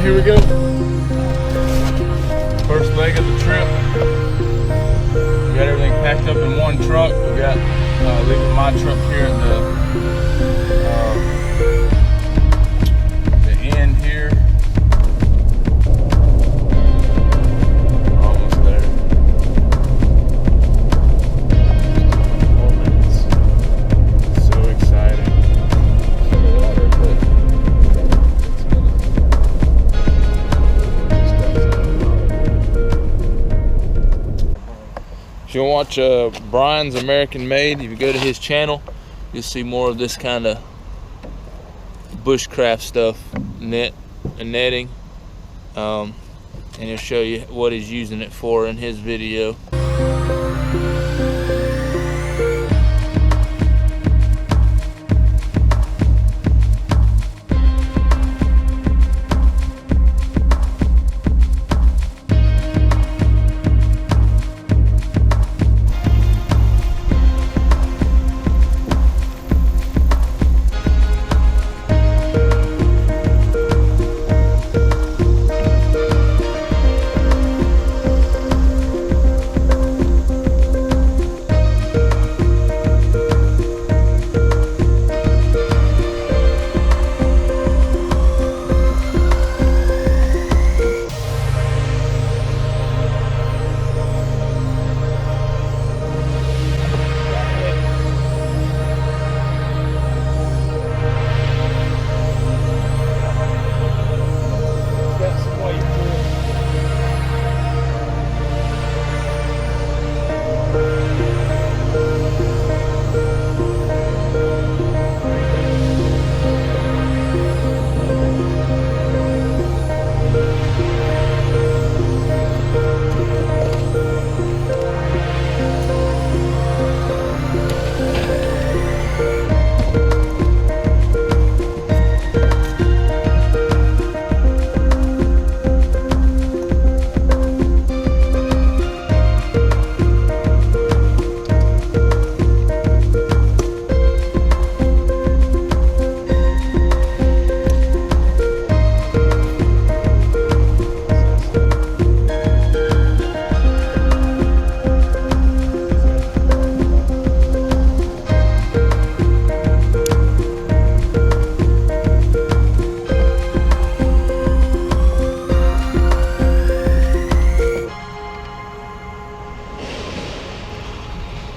here we go. First leg of the trip. We got everything packed up in one truck. We got leaving my truck here at the end here. Almost there. 4 minutes. So exciting. If you want to watch Brian's American Made, if you go to his channel, you'll see more of this kind of bushcraft stuff, netting, and he'll show you what he's using it for in his video.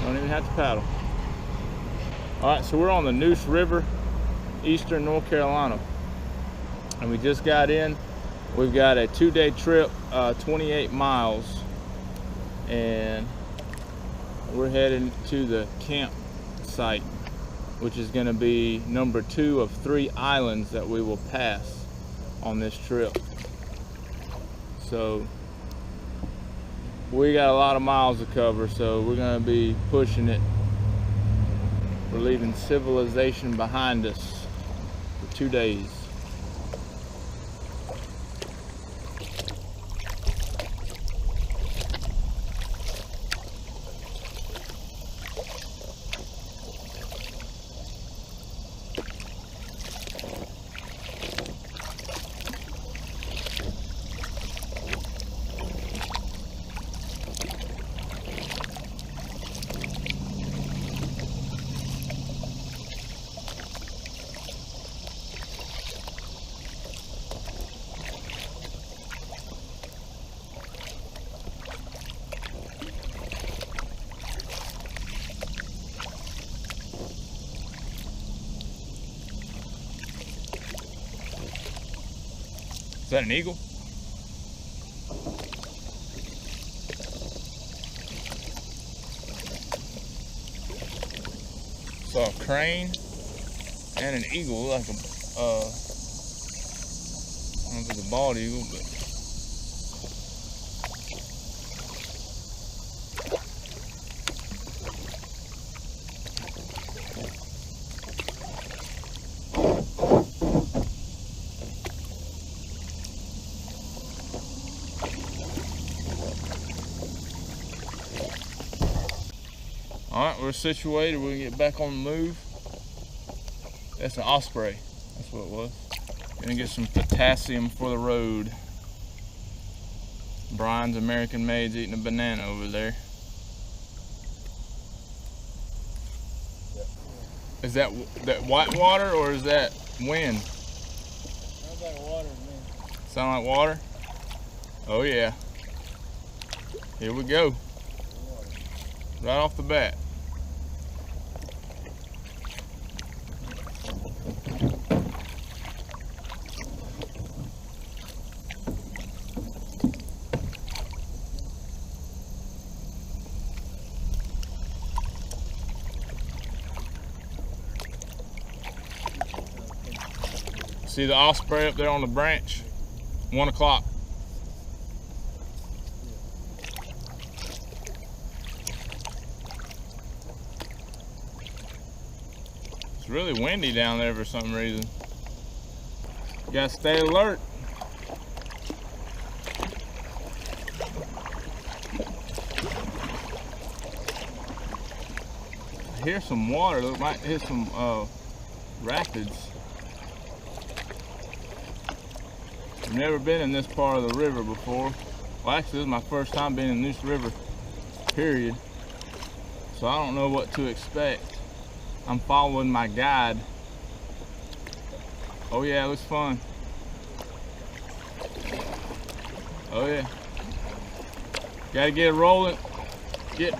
Don't even have to paddle. Alright, so we're on the Neuse River, eastern North Carolina. And we just got in. We've got a 2-day trip, 28 miles. And we're heading to the campsite, which is going to be number 2 of 3 islands that we will pass on this trip. So we got a lot of miles to cover, so we're going to be pushing it. We're leaving civilization behind us for 2 days. Is that an eagle? Saw a crane and an eagle, like a, I don't know if it's a bald eagle, but Alright, we're situated. We can get back on the move. That's an osprey. That's what it was. Gonna get some potassium for the road. Brian's American Made's eating a banana over there. Is that white water or is that wind? Sounds like water to me. Sound like water? Oh yeah. Here we go. Right off the bat. See the osprey up there on the branch? 1 o'clock. It's really windy down there for some reason. You gotta stay alert. I hear some water. It might hit some rapids. I've never been in this part of the river before. Well, actually, this is my first time being in Neuse River, period. So I don't know what to expect. I'm following my guide. Oh yeah, it was fun. Oh yeah. Gotta get it rolling, get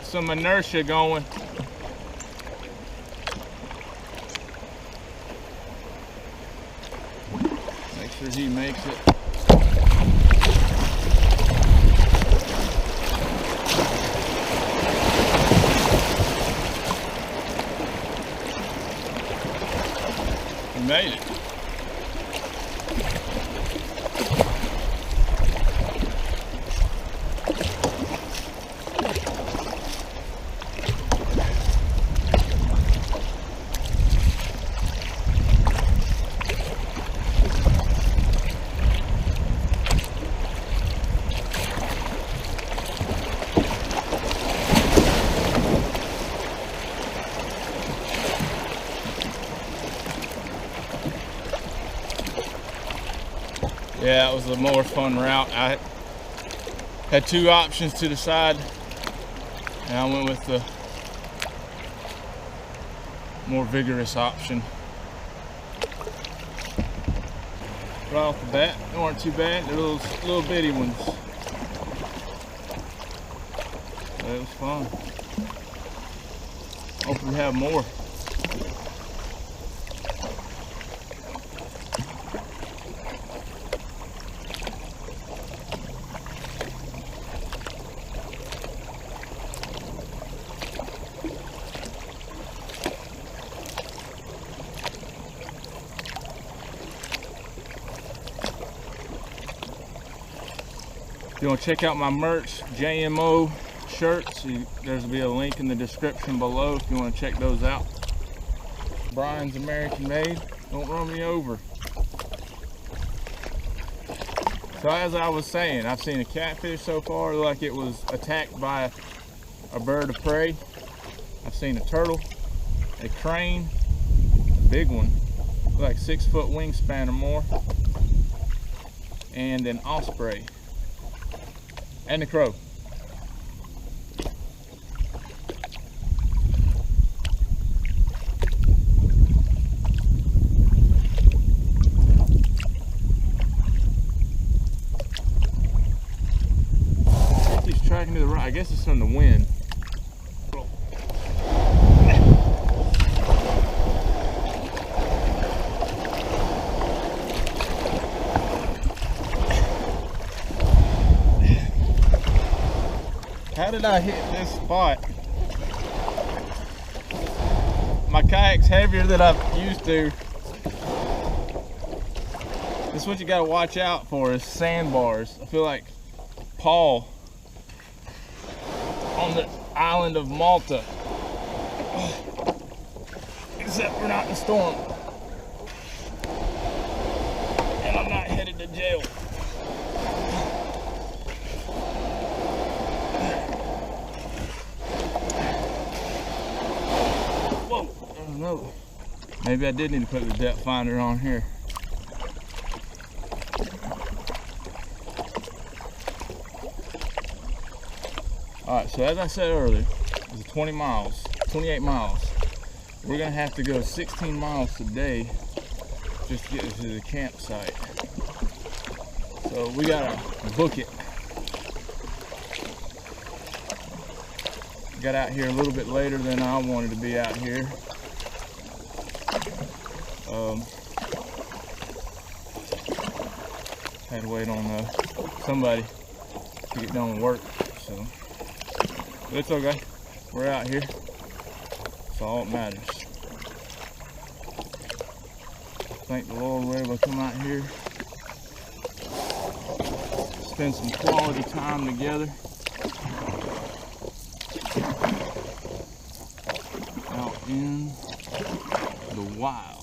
some inertia going. Make sure he makes it. He made it. Yeah, it was a more fun route. I had two options to decide, and I went with the more vigorous option. Right off the bat, they weren't too bad. They're little bitty ones. But it was fun. Hope we have more. If you want to check out my merch, JMO shirts, there's be a link in the description below if you want to check those out. Brian's American Made, don't run me over. So as I was saying, I've seen a catfish so far, like it was attacked by a bird of prey. I've seen a turtle, a crane, a big one, like 6 foot wingspan or more, and an osprey. And the crow. He's tracking to the right. I guess it's from the wind. How did I hit this spot? My kayak's heavier than I'm used to. This is what you gotta watch out for, is sandbars. I feel like Paul on the island of Malta. Except we're not in a storm. And I'm not headed to jail. No, maybe I did need to put the depth finder on here. Alright, so as I said earlier, it's 28 miles. We're gonna have to go 16 miles today just to get to the campsite. So we gotta book it. Got out here a little bit later than I wanted to be out here. Had to wait on somebody to get done with work, so but it's okay. We're out here. That's all that matters. Thank the Lord we're able to come out here, spend some quality time together. Out in the wild.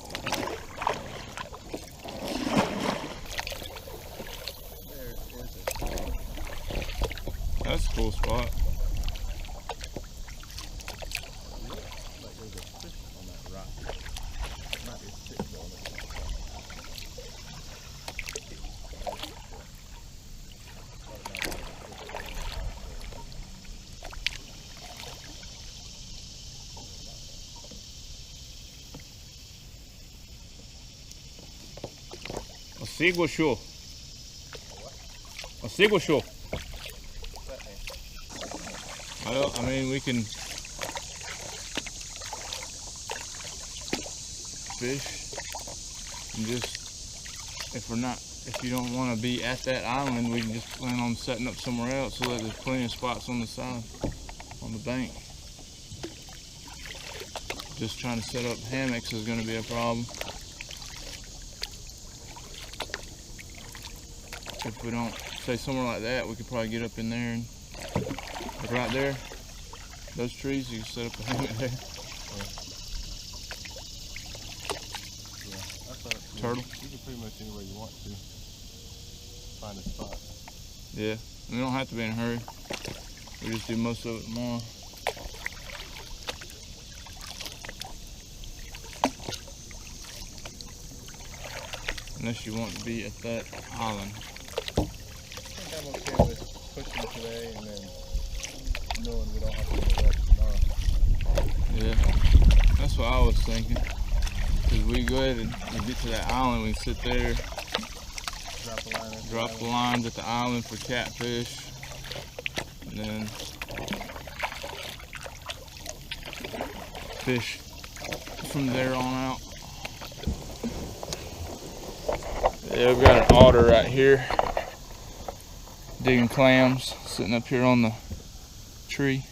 That's a cool spot. Sigo show. A sigo show. Well, I mean, we can fish and just, if you don't want to be at that island, we can just plan on setting up somewhere else so that there's plenty of spots on the side, on the bank. Just trying to set up hammocks is going to be a problem. If we don't, say somewhere like that, we could probably get up in there and, like right there, those trees, you can set up a hammock there. Yeah, that's a Turtle. You can pretty much anywhere you want to find a spot. Yeah, we don't have to be in a hurry. We just do most of it tomorrow. Unless you want to be at that island. I think I'm okay with pushing today and then knowing we don't have to do the rest tomorrow. Yeah, that's what I was thinking. Because we go ahead and get to that island, we can sit there, drop the lines at the island for catfish, and then fish from there on out. Yeah, we've got an otter right here digging clams, sitting up here on the tree,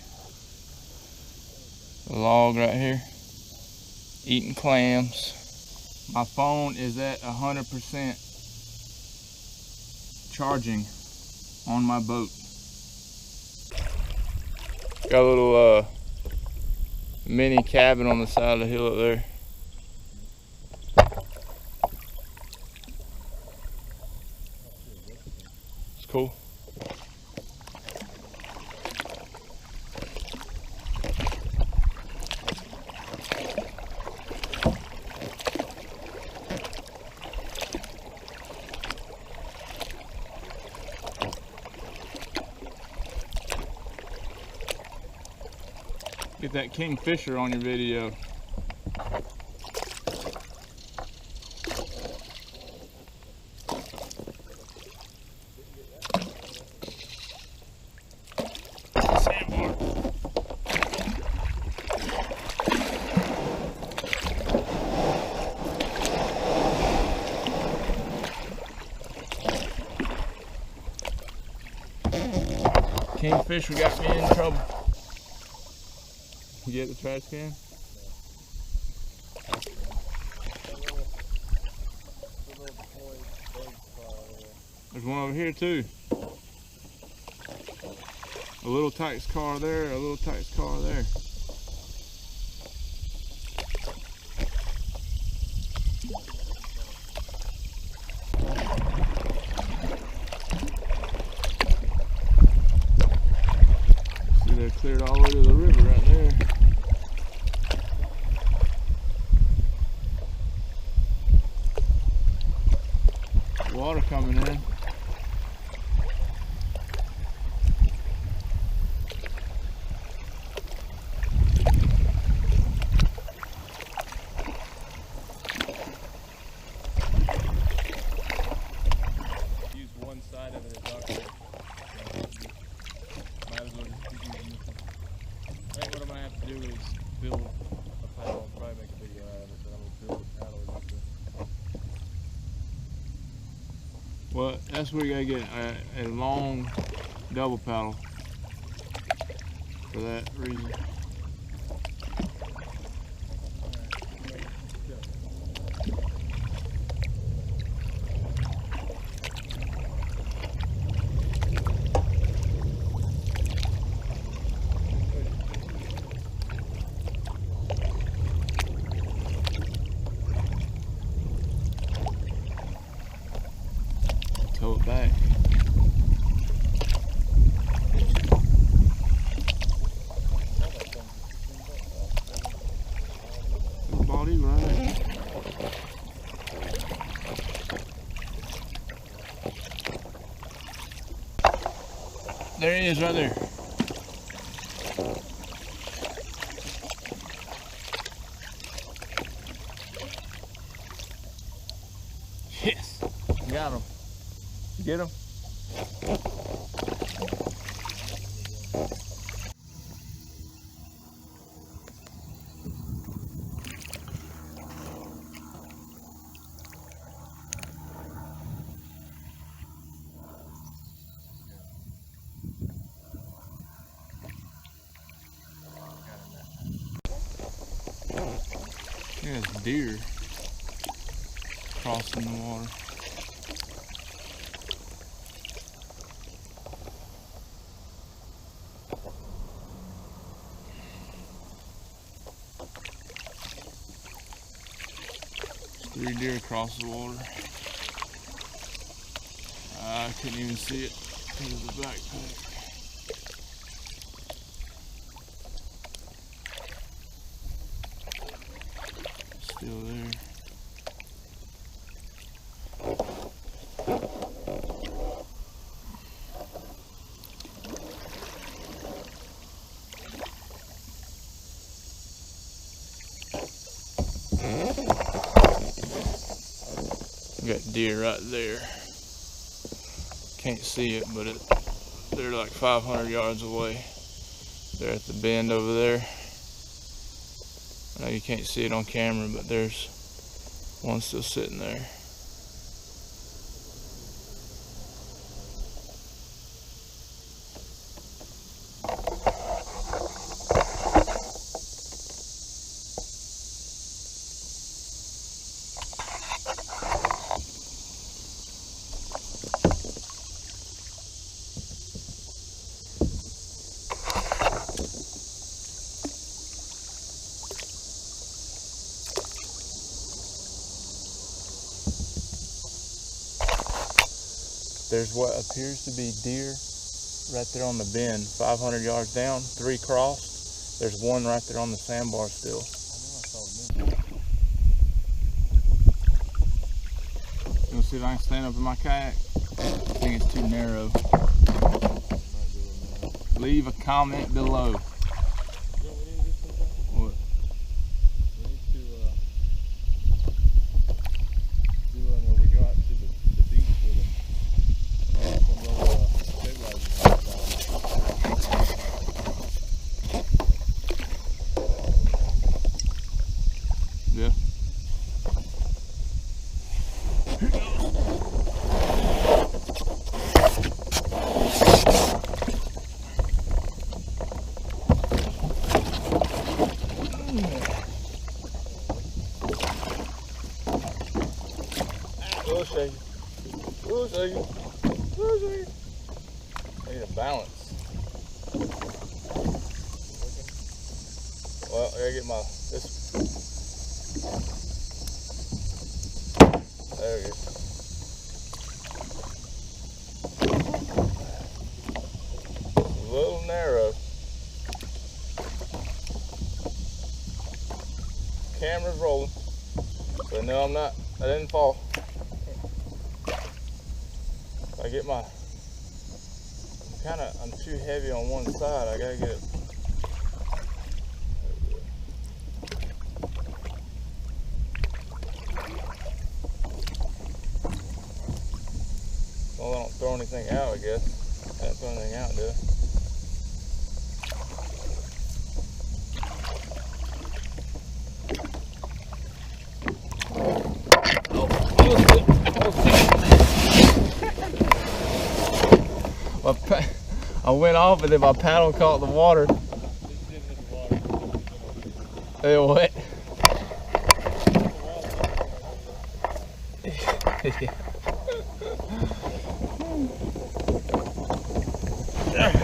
the log right here, eating clams. My phone is at 100% charging on my boat. Got a little mini cabin on the side of the hill up there. It's cool. Get that kingfisher on your video. Sandbar. Kingfisher got me in trouble. You get the trash can? There's one over here too. A little Tyke's car there, a little Tyke's car there. See, they're cleared all the way to the river right there. Water coming coming in. Use one side of it as awkward. Might as well just keep using this one. I think what I'm gonna have to do is build a paddle. I'll probably make a video out of it, but I'm gonna build a paddle or something. Well, that's where you gotta get a long double paddle for that reason. Tow it back. Good body, right? There he is, right there. Yes, got him. You get him? There's deer crossing the water. Three deer across the water. I couldn't even see it because of the backpack. Still there. Got deer right there. Can't see it, but they're like 500 yards away. They're at the bend over there. I know you can't see it on camera, but there's one still sitting there. There's what appears to be deer right there on the bend, 500 yards down, 3 crossed. There's one right there on the sandbar still. You wanna see if I can stand up in my kayak? I think it's too narrow. Leave a comment below. What? We need to do one where we go out to the beach with them. Yeah. We'll show you. We'll show you. We'll show you. I need a balance. Well, I gotta get this. There we go. A little narrow. Camera's rolling. But no, I didn't fall. I get my, I'm too heavy on one side. I gotta get it. Well, I don't throw anything out, I guess. I didn't throw anything out, did I? I went off and then my paddle caught the water. It what?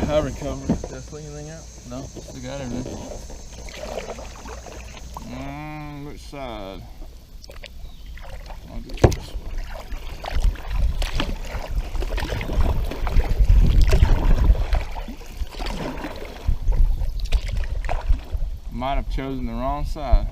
I recovered. Did I fling anything out? No, still got everything. Which side? I'll do it this way. Might have chosen the wrong side.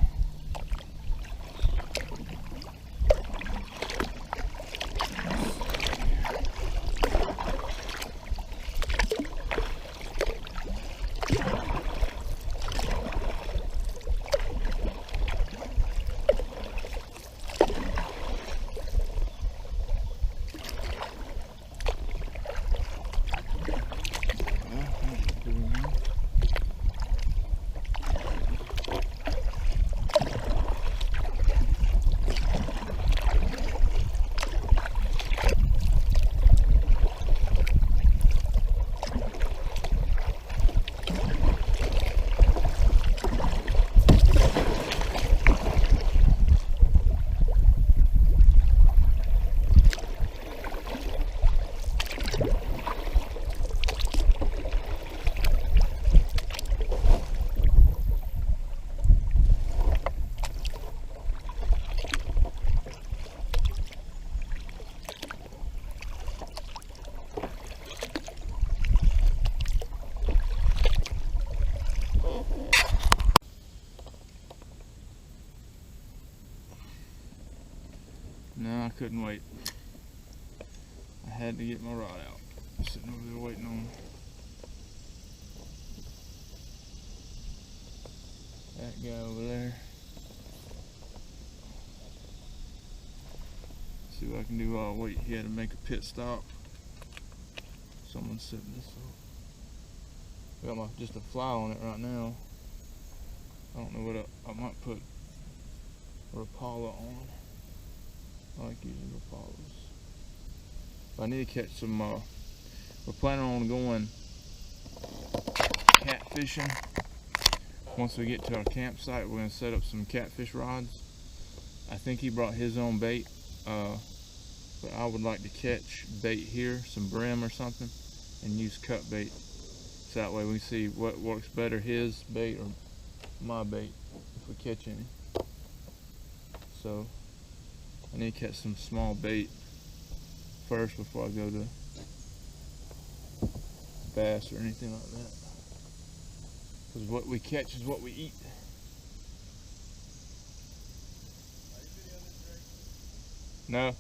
No, I couldn't wait. I had to get my rod out. I'm sitting over there waiting on that guy over there. See what I can do while I wait. He had to make a pit stop. Someone's setting this up. Got just a fly on it right now. I don't know what I might put Rapala on. I like using Rapalas. But I need to catch some, we're planning on going catfishing. Once we get to our campsite, we're going to set up some catfish rods. I think he brought his own bait, but I would like to catch bait here, some brim or something, and use cut bait. So that way we see what works better, his bait or my bait, if we catch any. So I need to catch some small bait first before I go to bass or anything like that. Because what we catch is what we eat. No.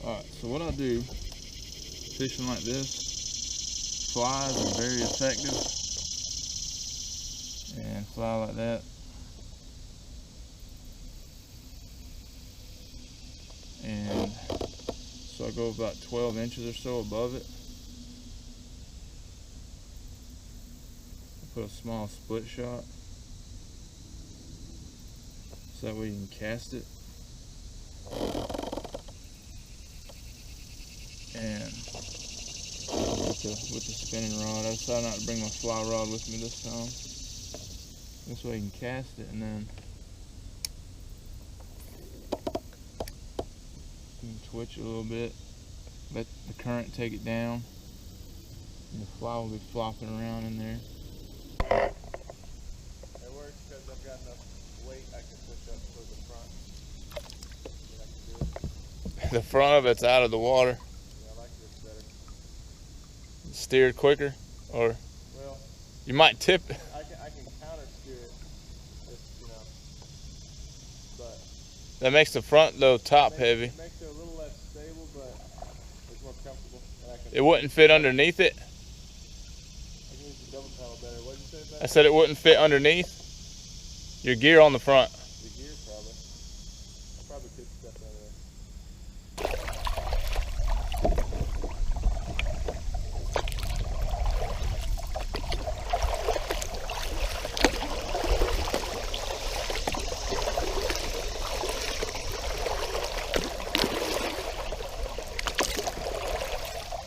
Alright, so what I do, fishing like this, flies are very effective, and fly like that. And so I go about 12 inches or so above it. I put a small split shot, so that way you can cast it. And with the spinning rod, I decided not to bring my fly rod with me this time. This way you can cast it, and then you can twitch it a little bit, let the current take it down, and the fly will be flopping around in there. It works because I've got enough weight I can push up to the front. I can do it. The front of it's out of the water. Yeah, I like this better. Steered quicker, or Well, you might tip it. I can counter steer it That makes the front though top heavy. It makes it a little less stable, but it's more comfortable. And I can It wouldn't fit underneath it. I can use the double paddle better. What did you say about I said it wouldn't fit underneath your gear on the front. the gear? Probably. I probably could step out of there.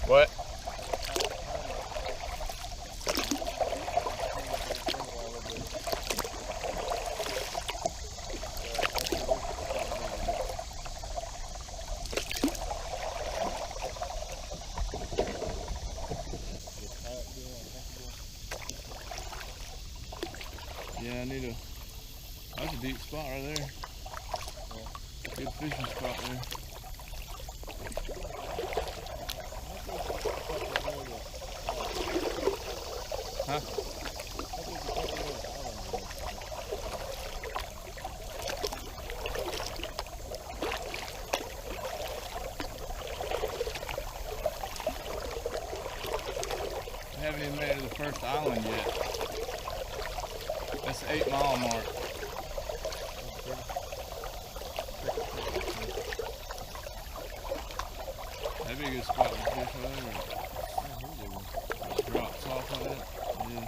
What? Yeah, I need a. That's a deep spot right there. Good fishing spot there. Huh? We haven't even made it to the first island yet. That's the 8 mile mark. That'd be a good spot to fish right there. Drops off of it. Yeah.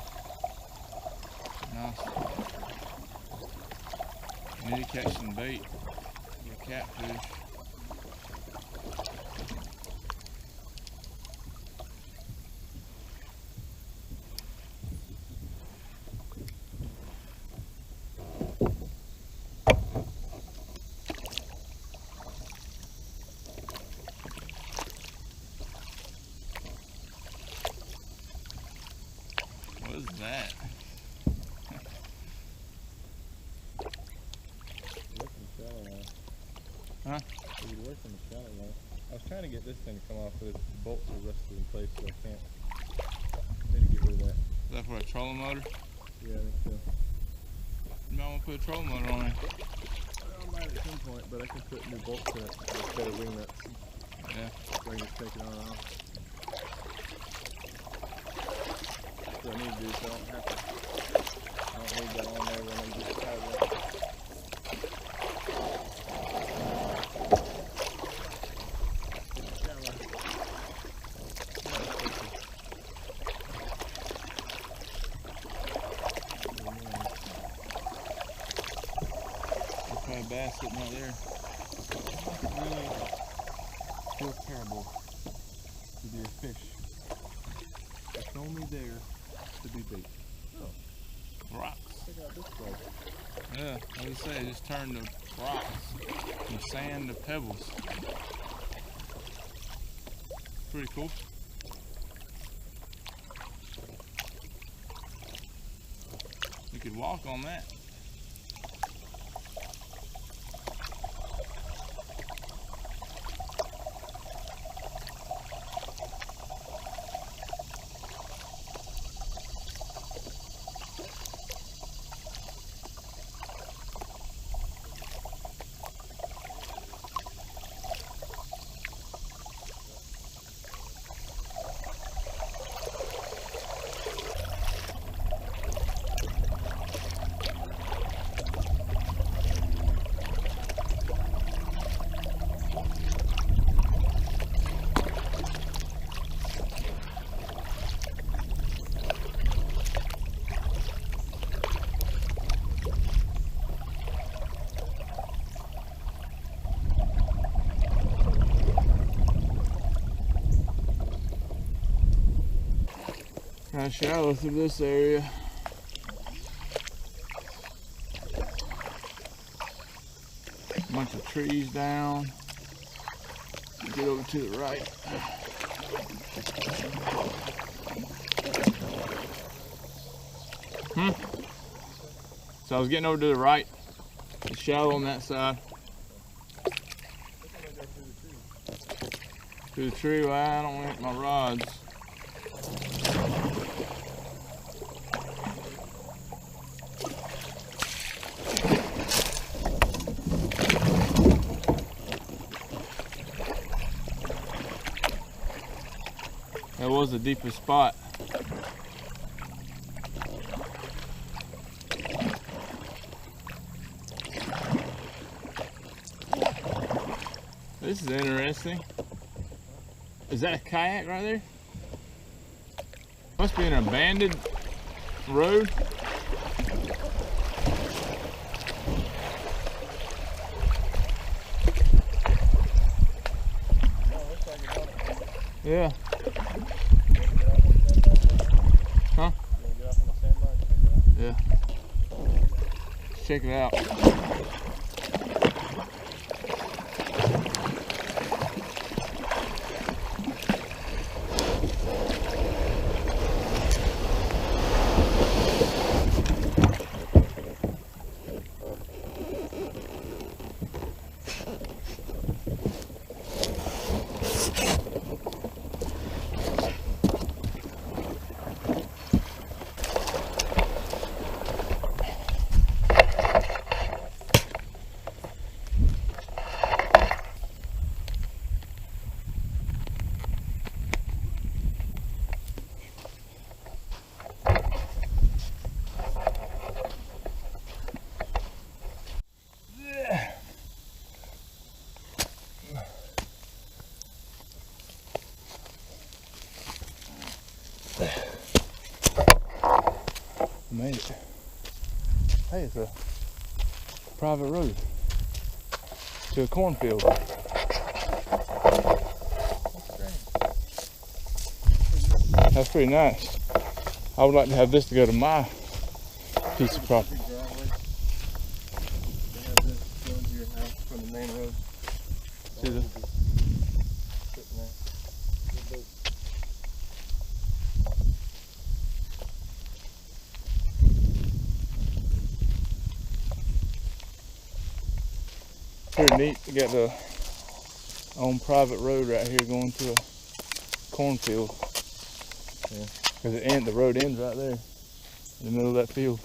Nice. You need to catch some bait. Or catfish. What is that? Huh? It would work on the shallow line. I was trying to get this thing to come off, but its bolts are rusted in place, so I can't. I need to get rid of that. Is that for a trolling motor? Yeah, I think so. You might want to put a trolling motor on there. Well, I might at some point, but I can put new bolts in it instead of wing nuts. Yeah. So I can just take it on and off. That's what I need to do, so I don't have to. I don't need that on there when I'm just paddling. A bass sitting out there. Really feel terrible to be a fish. It's only there to be bait. Oh, Rocks. check out this place. Yeah, I was say, just turn the rocks from sand to pebbles. Pretty cool. You could walk on that. Kind of shallow through this area. Bunch of trees down. Get over to the right. So I was getting over to the right. It's shallow on that side. Through the tree, well, I don't want to hit my rods. That was the deepest spot. This is interesting. Is that a kayak right there? Must be an abandoned road. Yeah. Huh? Yeah. Let's check it out. Made it. Hey, it's a private road to a cornfield. That's pretty nice. I would like to have this to go to my piece of property. From the main road. See the pretty neat. We got the on private road right here going to a cornfield. Yeah, because the road ends right there in the middle of that field.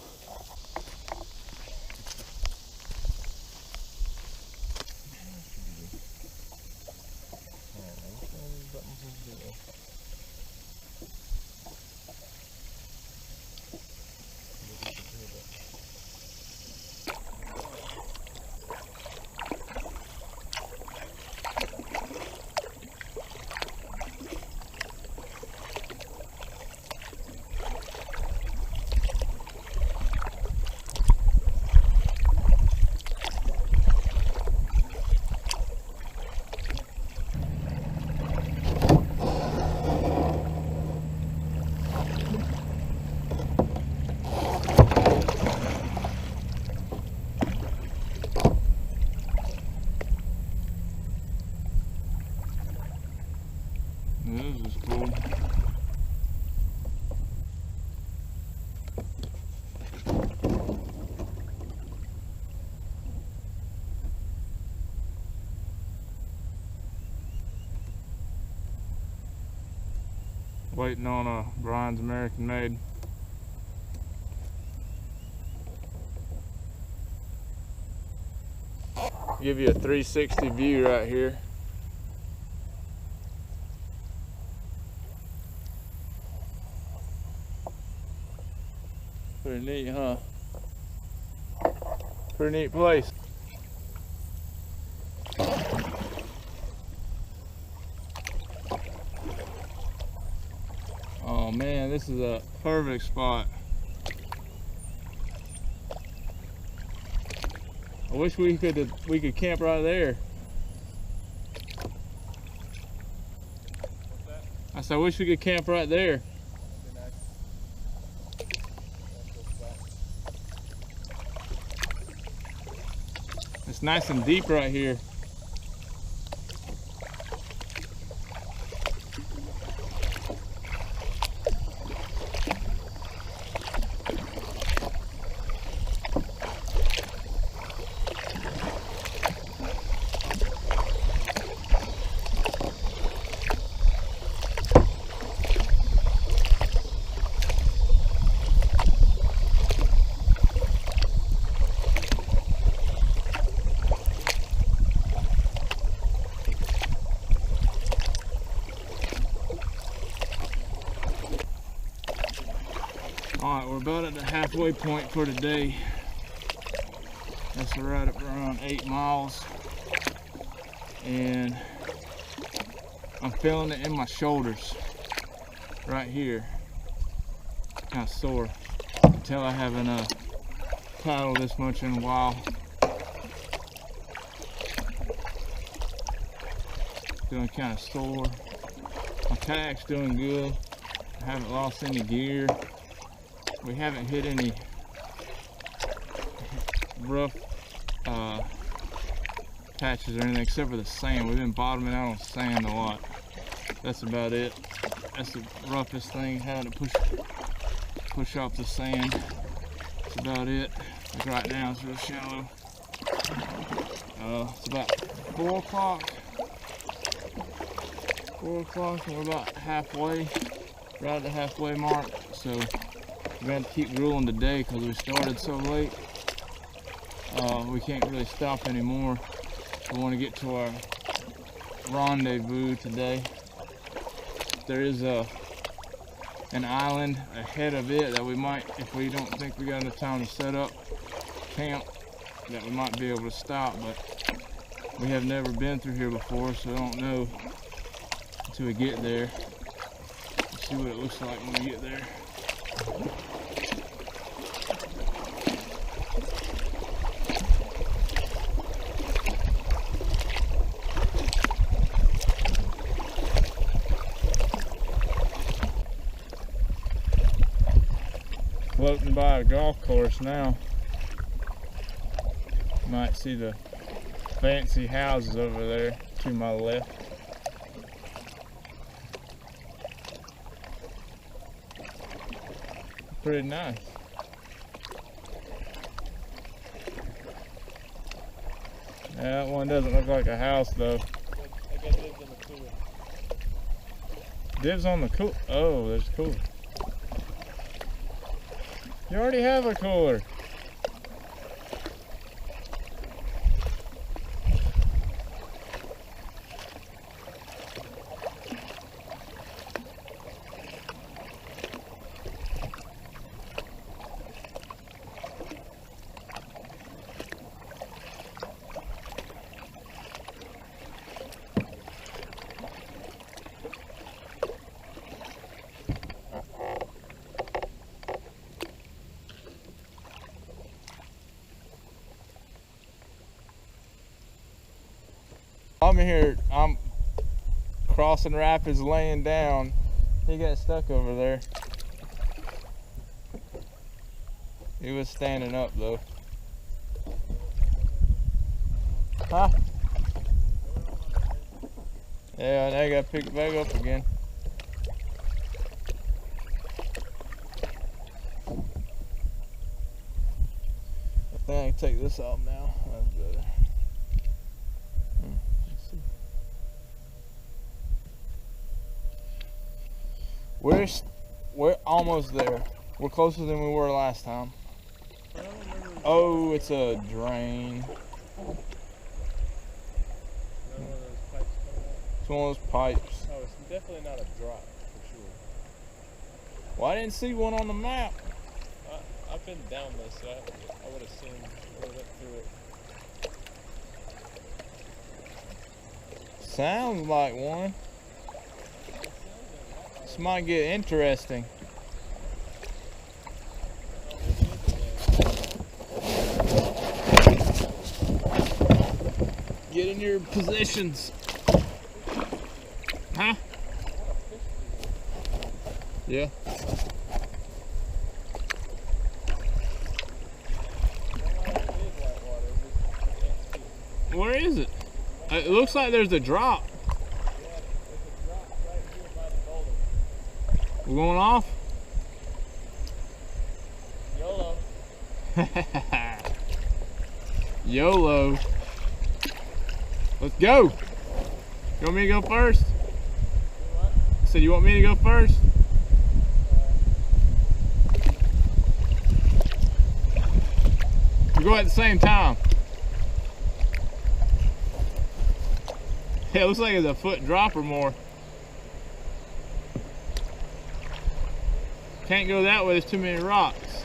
This is cool. Waiting on a Brian's American Made. Give you a 360 view right here. Pretty neat, huh? Pretty neat place. Oh man, this is a perfect spot. I wish we could camp right there. I said I wish we could camp right there. It's nice and deep right here. about at the halfway point for today. That's right up around 8 miles. And I'm feeling it in my shoulders right here. Kind of sore. I can tell I haven't paddled this much in a while. Feeling kind of sore. My kayak's doing good. I haven't lost any gear. We haven't hit any rough patches or anything except for the sand. We've been bottoming out on sand a lot. That's about it. That's the roughest thing, having to push off the sand. That's about it. Like right now it's real shallow. It's about 4 o'clock. 4 o'clock and we're about halfway, right at the halfway mark. So we're going to keep grueling today because we started so late. We can't really stop anymore. We want to get to our rendezvous today. There is an island ahead of it that we might, if we don't think we got enough time to set up camp, that we might be able to stop, but we have never been through here before, so I don't know until we get there. Let's see what it looks like when we get there. Floating by a golf course now. You might see the fancy houses over there to my left. Pretty nice. Yeah, that one doesn't look like a house though. I got dibs on the cooler. Dibs on the cooler? Oh, there's a cooler. You already have a cooler. I'm here, I'm crossing rapids, laying down. He got stuck over there. He was standing up though. Huh? Yeah, now you gotta pick it back up again. I think I can take this off now. That's better. We're almost there. We're closer than we were last time. Oh, it's a drain. It's one of those pipes. Oh, it's definitely not a drop for sure. Well, I didn't see one on the map. I've been down this, so I would assume we went through it. Sounds like one. This might get interesting. Get in your positions. Huh? Yeah. Where is it? It looks like there's a drop. We're going off? YOLO. YOLO. Let's go. You want me to go first? What? I said, you want me to go first? We go at the same time. Yeah, it looks like it's a foot drop or more. Can't go that way, there's too many rocks.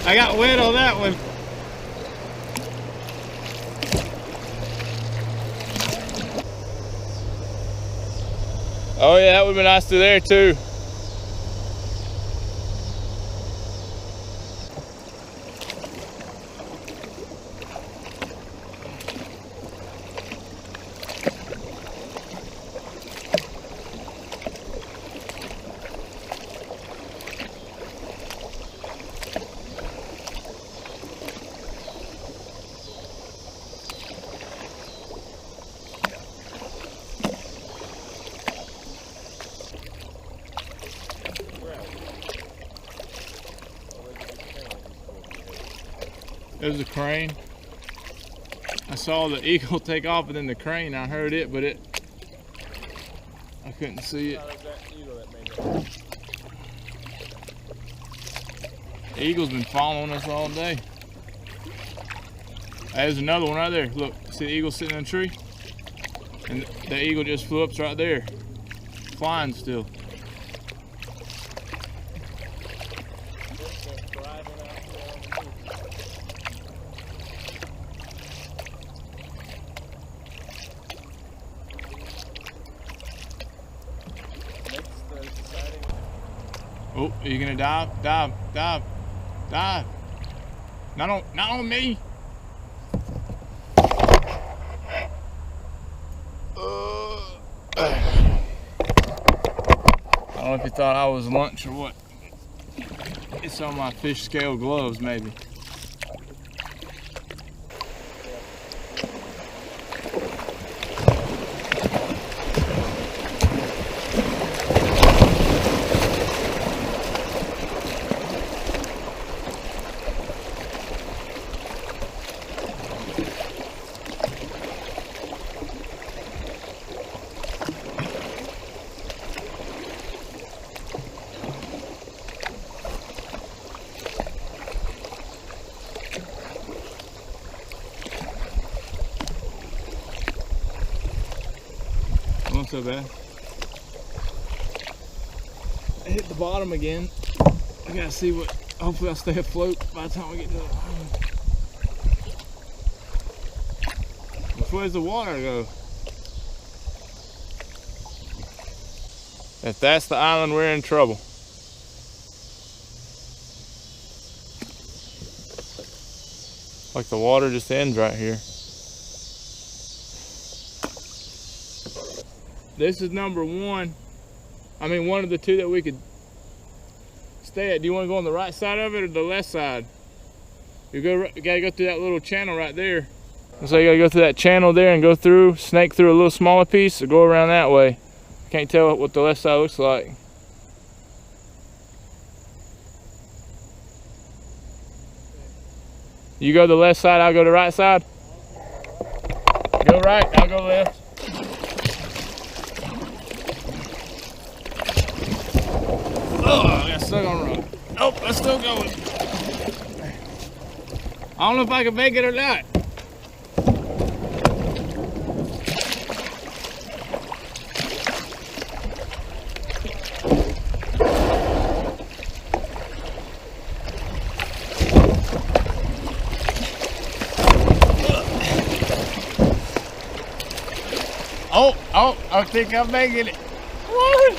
I got wet on that one. Oh yeah, that would have been nice through there too. It was a crane. I saw the eagle take off and then the crane, I heard it, but I couldn't see it. The eagle's been following us all day. There's another one right there. Look, see the eagle sitting in a tree? And the eagle just flew up right there. Flying still. Oh, are you gonna dive? Dive, dive, dive. Not on me. I don't know if you thought I was lunch or what. It's on my fish scale gloves, maybe. Not so bad. I hit the bottom again. I gotta see what, hopefully I'll stay afloat by the time we get to the island. Which way does the water go? If that's the island, we're in trouble. Like the water just ends right here. This is number one. I mean, one of the two that we could stay at. Do you want to go on the right side of it or the left side? You gotta go through that little channel right there. So you gotta go through that channel there and go through, snake through a little smaller piece, or go around that way. Can't tell what the left side looks like. You go to the left side, I'll go to the right side. Go right, I'll go left. Oh, I got stuck on the rock. Nope, I'm still going. I don't know if I can make it or not. Oh, I think I'm making it. What?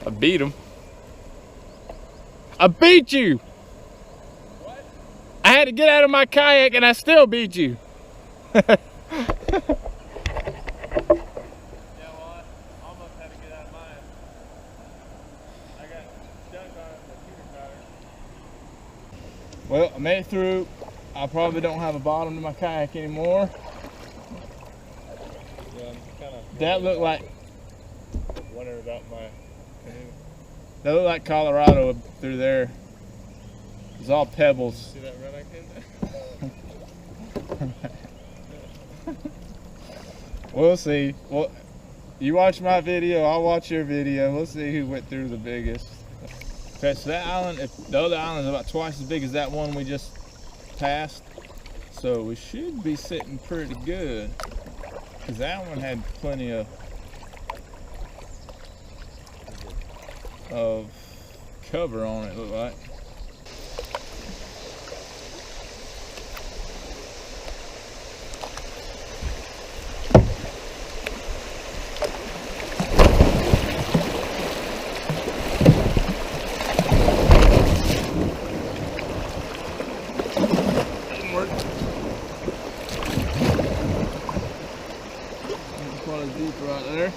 I beat him. I beat you. What? I had to get out of my kayak and I still beat you. Yeah, well, I almost had to get out of mine. I got stuck on the teeter-totter. Well, I made it through. I probably don't have a bottom to my kayak anymore. Yeah, I'm kind of. That looked like Wondering about my canoe. that looked like Colorado through there. It's all pebbles. See that red I came there? We'll see. Well, you watch my video, I'll watch your video. We'll see who went through the biggest. Okay, so that island, if the other island is about twice as big as that one we just passed, so we should be sitting pretty good. Cause that one had plenty of cover on it, look like. Didn't work. Quite deep right there.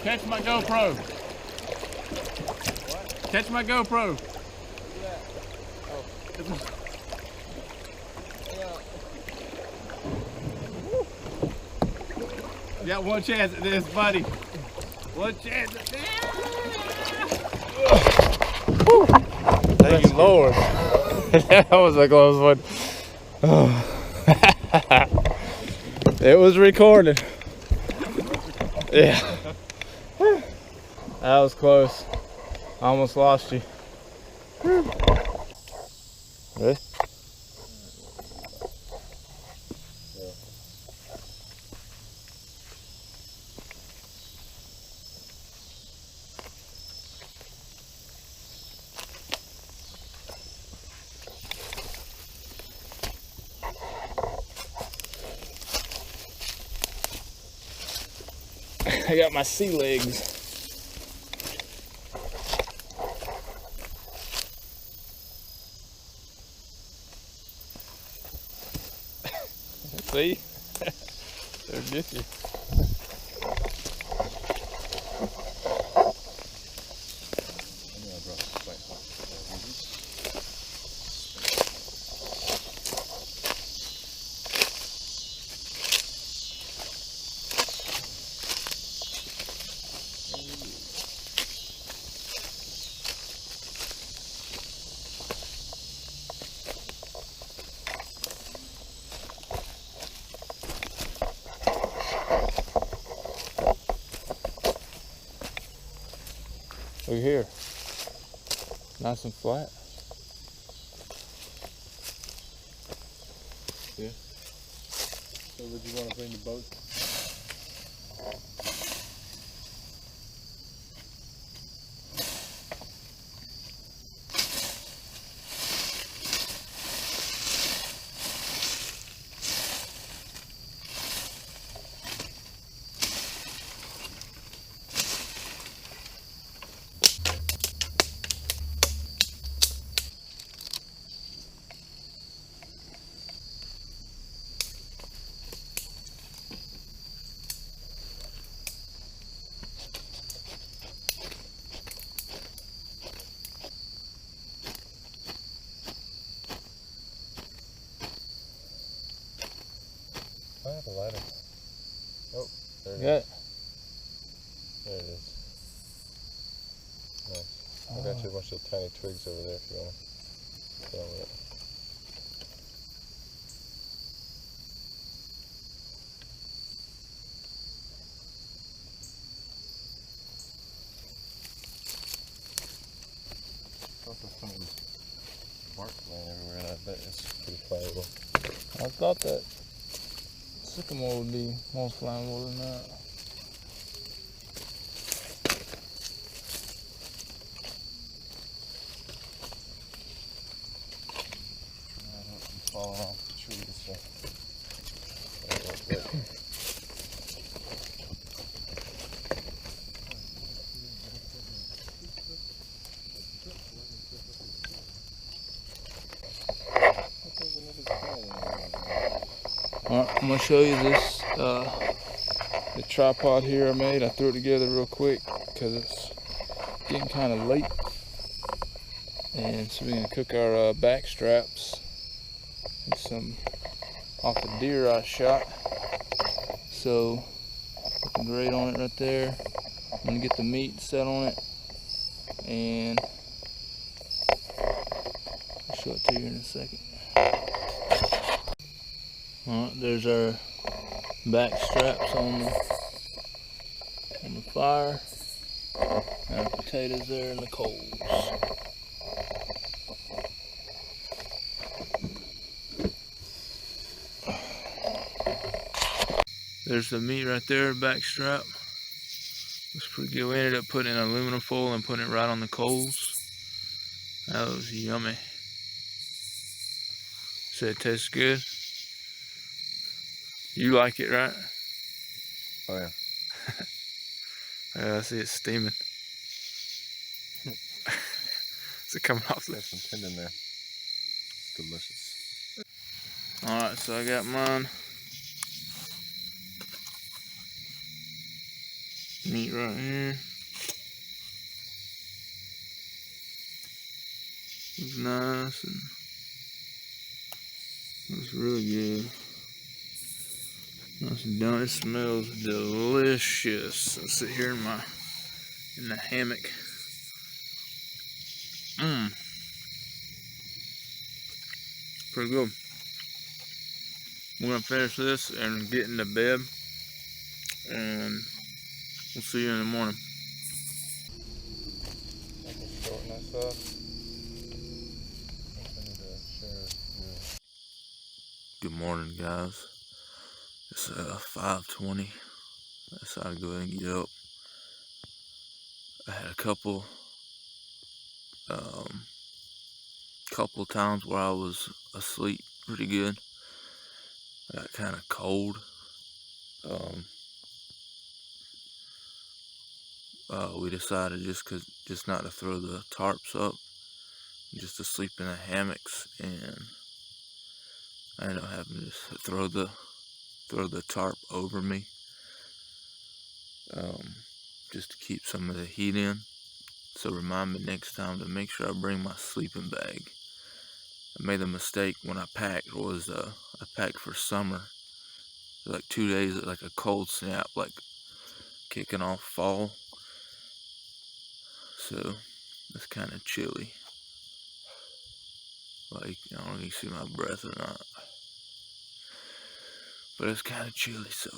Catch my GoPro. What? Catch my GoPro. What's that? Oh. You got one chance at this, buddy. One chance at this. Thank you, Lord. That was a close one. It was recorded. Yeah. That was close. I almost lost you. Ready? I got my sea legs. See? They'll get you. Look here. Nice and flat. Yeah. So would you want to bring the boat? I have a ladder. Oh, there it is. There it is. Nice. I got you a bunch of tiny twigs over there if you want to put on it. Also some bark laying everywhere, and I bet it's pretty flammable. I thought that sycamore would be more flammable than that. I don't be falling off the trees, so that won't work. Alright, I'm going to show you this, the tripod here I made. I threw it together real quick because it's getting kind of late. And so we're going to cook our back straps and some off the deer I shot. So, put the grate on it right there. I'm going to get the meat set on it. And I'll show it to you in a second. Alright, there's our back straps on the fire, and our potatoes there in the coals. There's the meat right there, back strap. Looks pretty good. We ended up putting it in aluminum foil and putting it right on the coals. That was yummy. So it tastes good. You like it, right? Oh yeah. I see it steaming. Is it coming off? There's some tendon there. It's delicious. Alright, so I got mine. Meat right here. It's nice and it's really good. Nice and done. It smells delicious. I'll sit here in the hammock. Pretty good. We're gonna finish this and get into bed, and we'll see you in the morning. I can shorten this up. I need to share your... Good morning, guys. It's 5:20. I decided to go ahead and get up. I had a couple times where I was asleep pretty good. I got kind of cold. We decided just not to throw the tarps up, just to sleep in the hammocks, and I ended up having to just throw the tarp over me, just to keep some of the heat in. So remind me next time to make sure I bring my sleeping bag. I made the mistake when I packed was I packed for summer, like 2 days, like a cold snap, like kicking off fall. So it's kind of chilly. Like, I don't know if you see my breath or not, but it's kind of chilly, so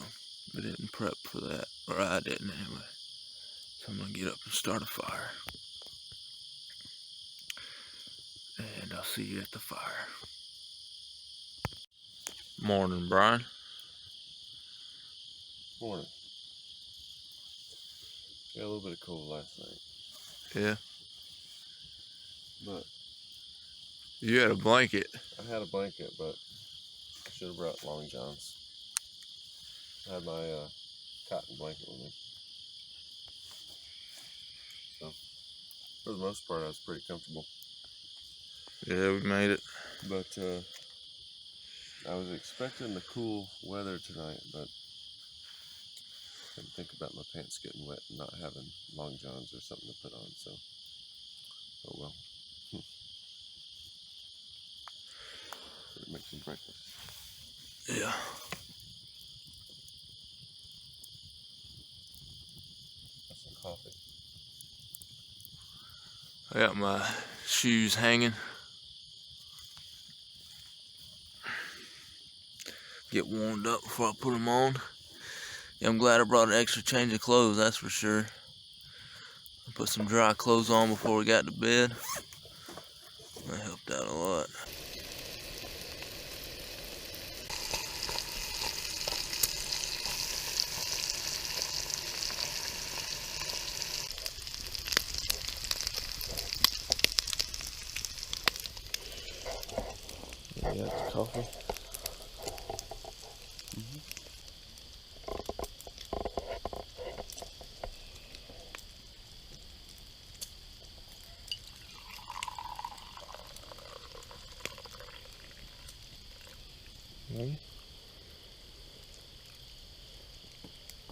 we didn't prep for that, or I didn't anyway. So I'm gonna get up and start a fire. And I'll see you at the fire. Morning, Brian. Morning. Got a little bit of cold last night. Yeah. But You had a blanket. I had a blanket, but I should have brought long johns. I had my cotton blanket with me. So, for the most part, I was pretty comfortable. Yeah, we made it. But I was expecting the cool weather tonight, but I didn't think about my pants getting wet and not having long johns or something to put on, so oh well. Better make some breakfast. Yeah. Got some coffee. I got my shoes hanging. Get warmed up before I put them on. Yeah, I'm glad I brought an extra change of clothes, that's for sure. I put some dry clothes on before we got to bed. That helped out a lot. You got the coffee? Maybe?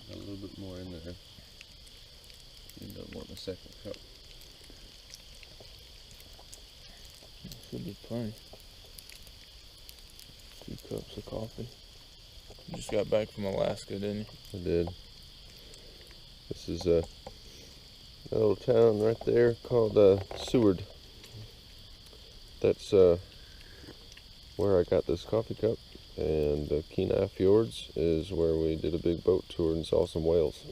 Got a little bit more in there. End up wanting a second cup. Should be plenty. 2 cups of coffee. You just got back from Alaska, didn't you? I did. This is a little town right there called Seward. That's where I got this coffee cup, and Kenai Fjords is where we did a big boat tour and saw some whales.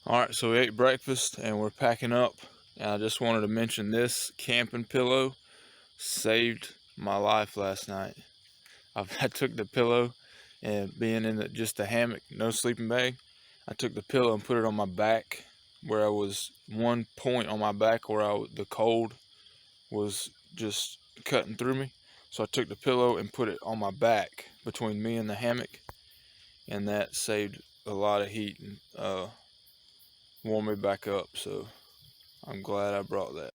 Alright, so we ate breakfast and we're packing up. And I just wanted to mention this camping pillow saved my life last night. I took the pillow, and being in just the hammock, no sleeping bag, I took the pillow and put it on my back, where I was one point on my back where the cold was just cutting through me. So I took the pillow and put it on my back between me and the hammock, and that saved a lot of heat and warmed me back up. So I'm glad I brought that.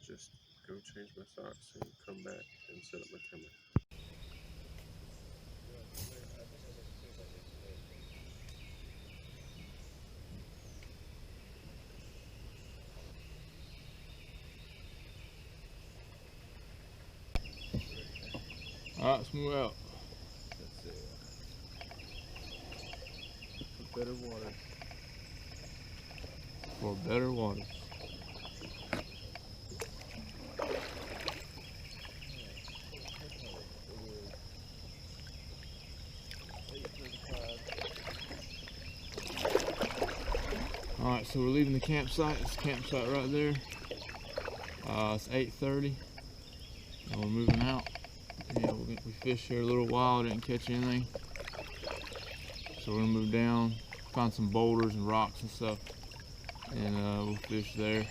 Just go change my socks and come back and set up my camera. Alright, let's move out. That's it. For better water. For better water. Alright, so we're leaving the campsite. This campsite right there. It's 8:30 and we're moving out. Yeah, we fished here a little while, didn't catch anything. So we're gonna move down, find some boulders and rocks and stuff, and we'll fish there.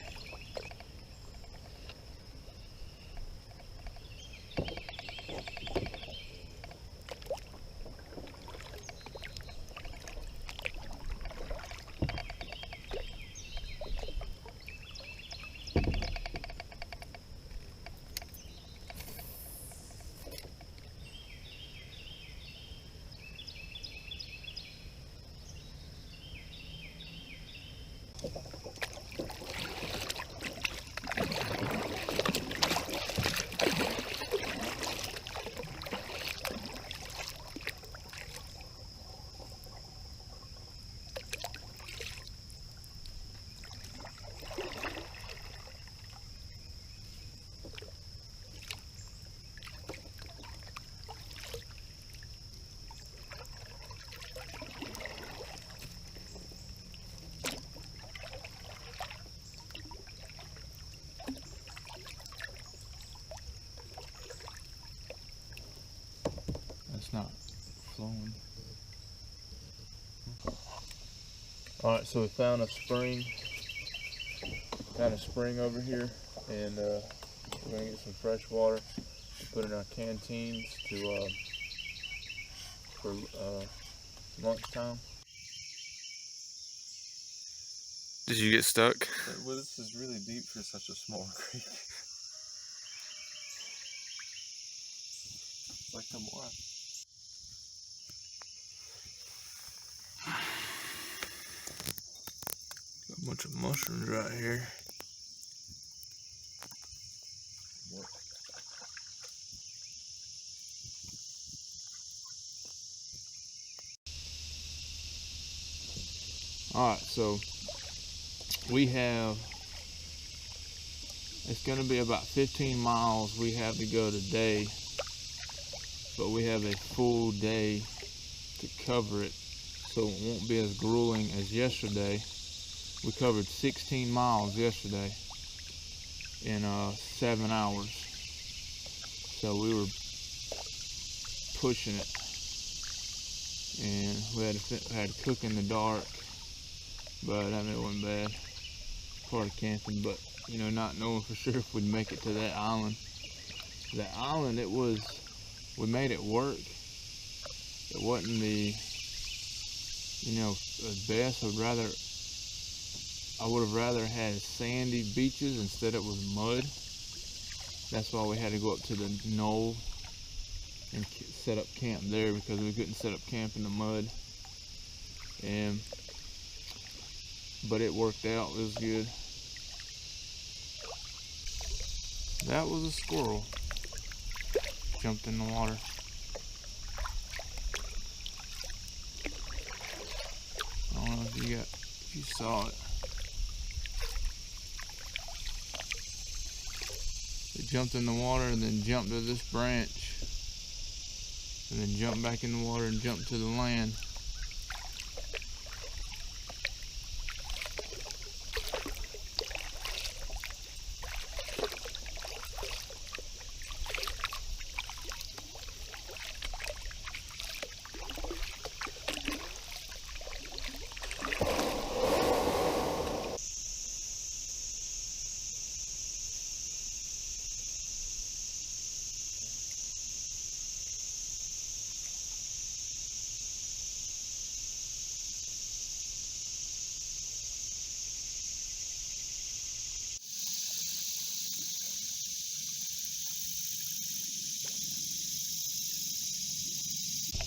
It's not flowing. Alright, so we found a spring. Over here, and we're gonna get some fresh water to put in our canteens to for lunchtime. Did you get stuck? Well, this is really deep for such a small creek. It's like the more. Got a bunch of mushrooms right here. Alright, so we have, it's going to be about 15 miles we have to go today, but we have a full day to cover it, so it won't be as grueling as yesterday. We covered 16 miles yesterday in 7 hours, so we were pushing it, and we had to cook in the dark. But I mean, it wasn't bad. Part of camping, but you know, not knowing for sure if we'd make it to that island. That island, we made it work. It wasn't the, the best. I would have rather had sandy beaches instead it was mud. That's why we had to go up to the knoll and set up camp there, because we couldn't set up camp in the mud. But it worked out, it was good. That was a squirrel. Jumped in the water. I don't know if you saw it. It jumped in the water and then jumped to this branch. And then jumped back in the water and jumped to the land.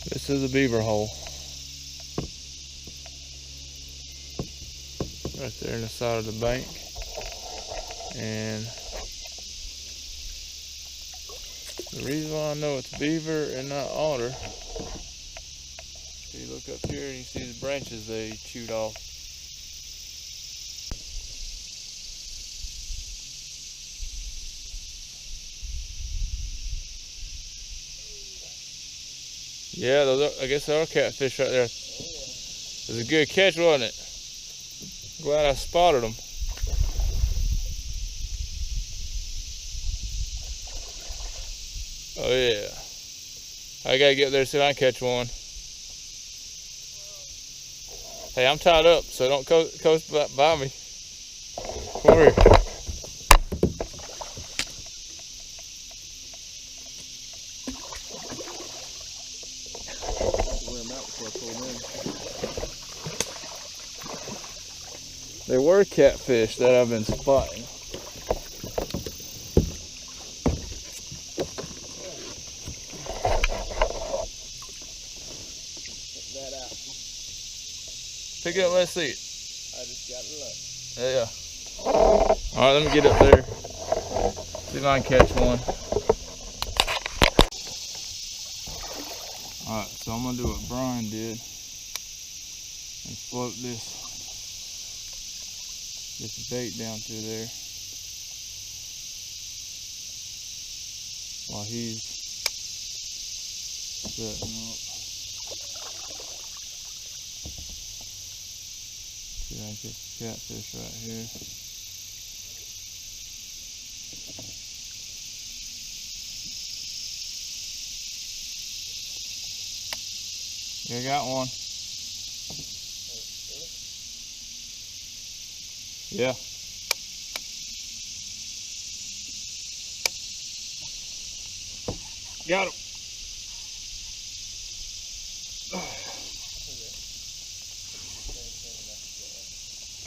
This is a beaver hole. Right there in the side of the bank. And the reason why I know it's beaver and not otter, if you look up here and you see the branches they chewed off. Yeah, I guess there are catfish right there. It was a good catch, wasn't it? Glad I spotted them. Oh yeah. I gotta get up there so I can catch one. Hey, I'm tied up, so don't coast by me. Come over here. There were catfish that I've been spotting. That out. Pick it up, let's see it. I just got it up. Yeah. Alright, let me get up there. See if I can catch one. Alright, so I'm gonna do what Brian did and float this bait down through there while he's setting up. See if I can catch a catfish right here. Yeah, I got one. Yeah. Got him.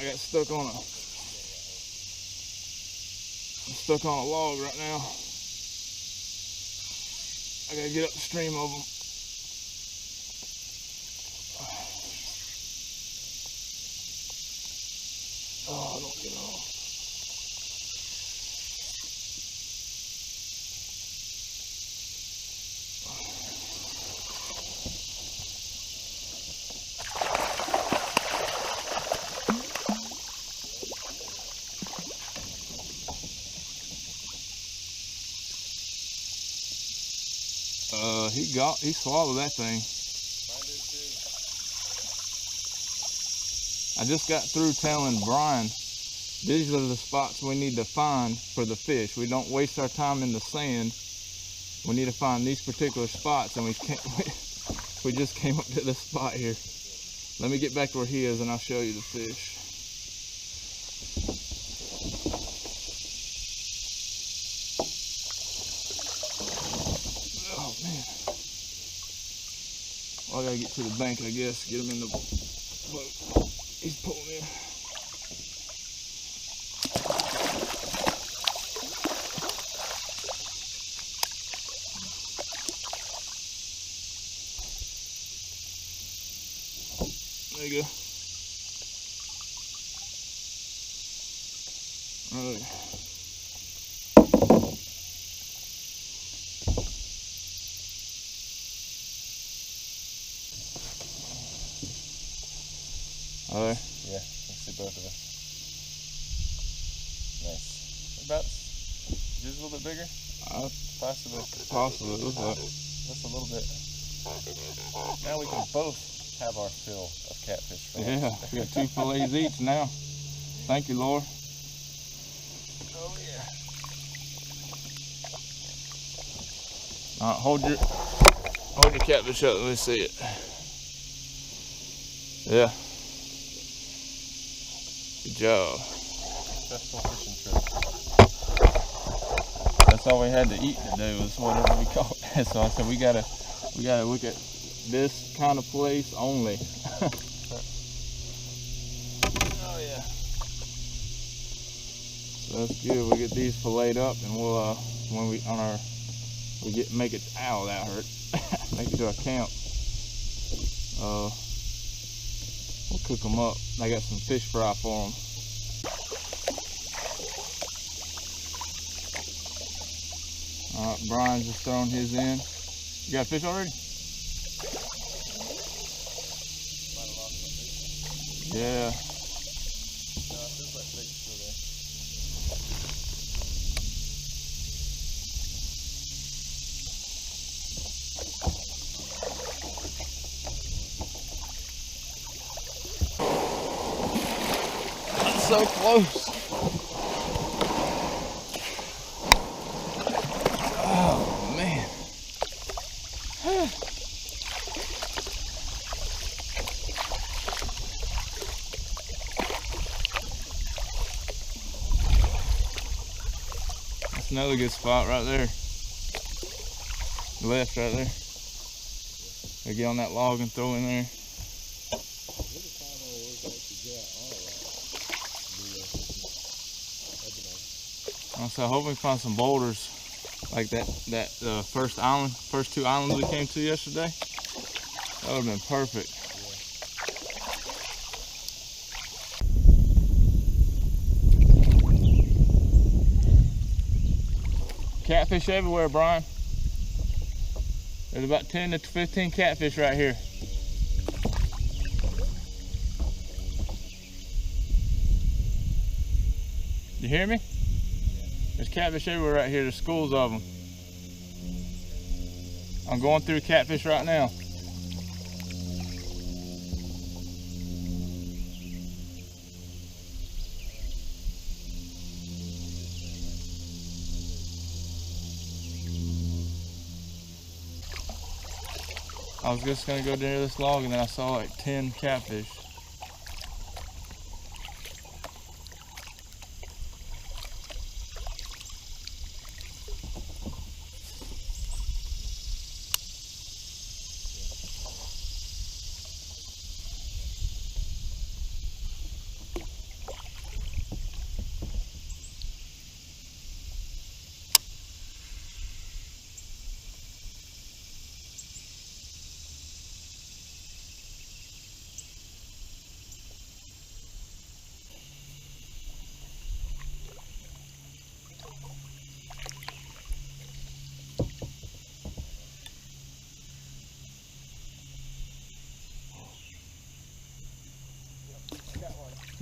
I got stuck on a log right now. I gotta get up the stream of them. Oh, don't get off. He swallowed that thing. Mine did too. I just got through telling Brian, these are the spots we need to find for the fish. We don't waste our time in the sand. We need to find these particular spots, and we just came up to this spot here. Let me get back to where he is and I'll show you the fish. Oh man. Well, I gotta get to the bank, I guess, get him in the boat. He's pulling in. There you go. All right. All right. Yeah, let's see both of us. Nice. About just a little bit bigger? Possibly. Possibly. Looks like. Just a little bit. Now we can both have our fill of catfish. Yeah, we got 2 fillets each now. Thank you, Lord. Oh yeah. All right, hold your catfish up. Let me see it. Yeah. Good job. Successful fishing trip. That's all we had to eat today was whatever we caught. So I said we gotta look at this kind of place only. Oh yeah. So that's good. We get these filleted up, and we'll when we make it. Ow, that hurt. Make it to our camp. We'll cook them up. I got some fish fry for them. All right, Brian's just throwing his in. You got fish already? Yeah. That's so close. Oh man. That's another good spot right there. Left right there. They get on that log and throw in there. So I hope we find some boulders like that first two islands we came to yesterday. That would have been perfect. Catfish everywhere, Brian. There's about 10 to 15 catfish right here. You hear me? There's catfish everywhere right here. There's schools of them. I'm going through catfish right now. I was just gonna go near this log and then I saw like 10 catfish.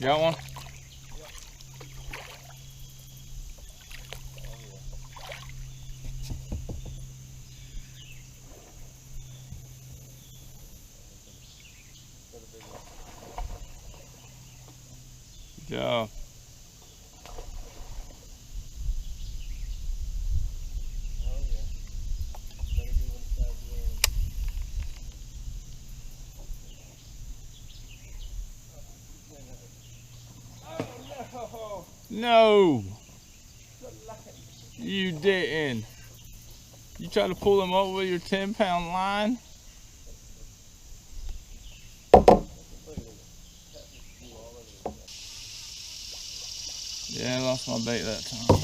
Got one? Good job. No, you didn't. You tried to pull him over with your 10-pound line? Yeah, I lost my bait that time.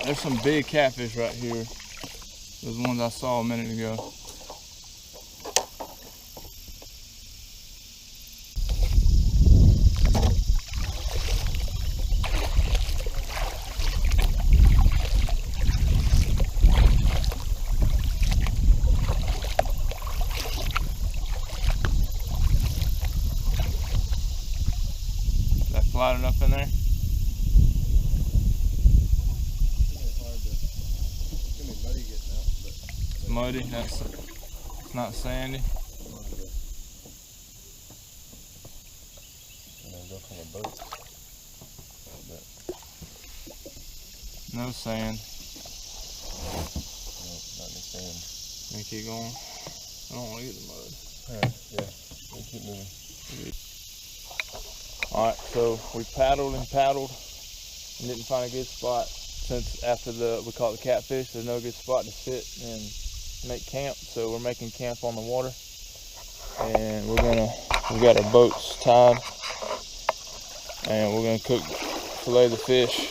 There's some big catfish right here. Those ones I saw a minute ago. Flat enough in there? It's muddy, it's not sandy. No sand. No, not any sand. Can we keep going? I don't want to get the mud. Alright, yeah, we'll keep moving. Alright, so we paddled and paddled and didn't find a good spot. Since after we caught the catfish, there's no good spot to sit and make camp, so we're making camp on the water. And we got our boats tied, and we're gonna fillet the fish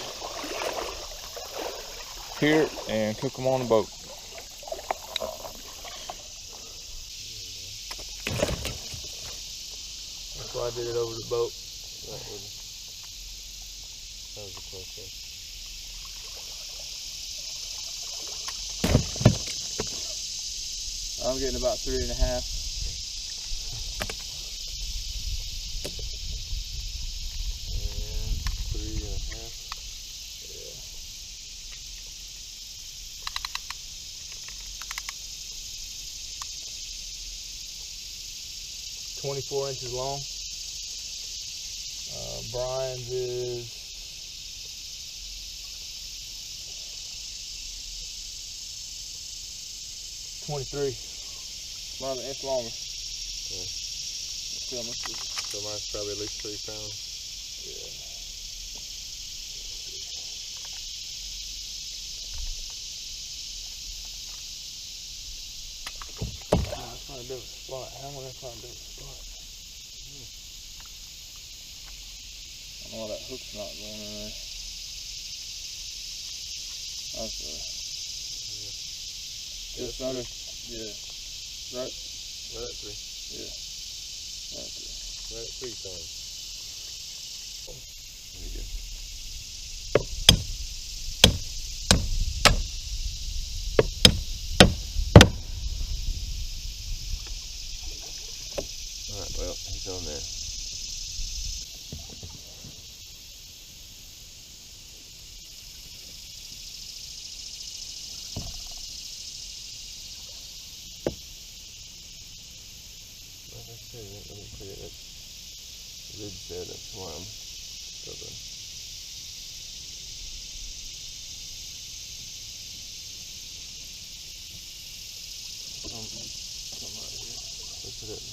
here and cook them on the boat. That's why I did it over the boat. That was a close one. I'm getting about 3.5. And 3.5. Yeah. 24 inches long. Brian's is 23. About an inch longer. Yeah. So mine's probably at least 3 pounds. Yeah. That's not a different spot. How am I gonna find a different spot? Oh, that hook's not going in there. That's just under, yeah. Right at 3. Yeah. Right at 3 times. There you go. Alright, well, he's on there. Like I said, let me clear that lid there, that's why I'm struggling. Come right here. Look at it.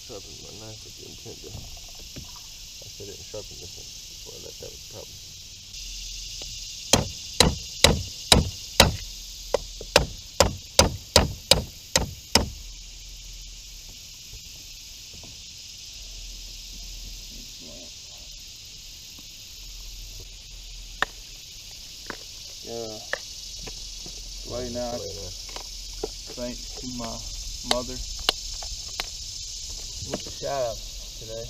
Sharpen my knife with the intent to. I didn't sharpen this one before I left. That was the problem. Yeah. Lay now. Thanks to my mother. With the shout out today.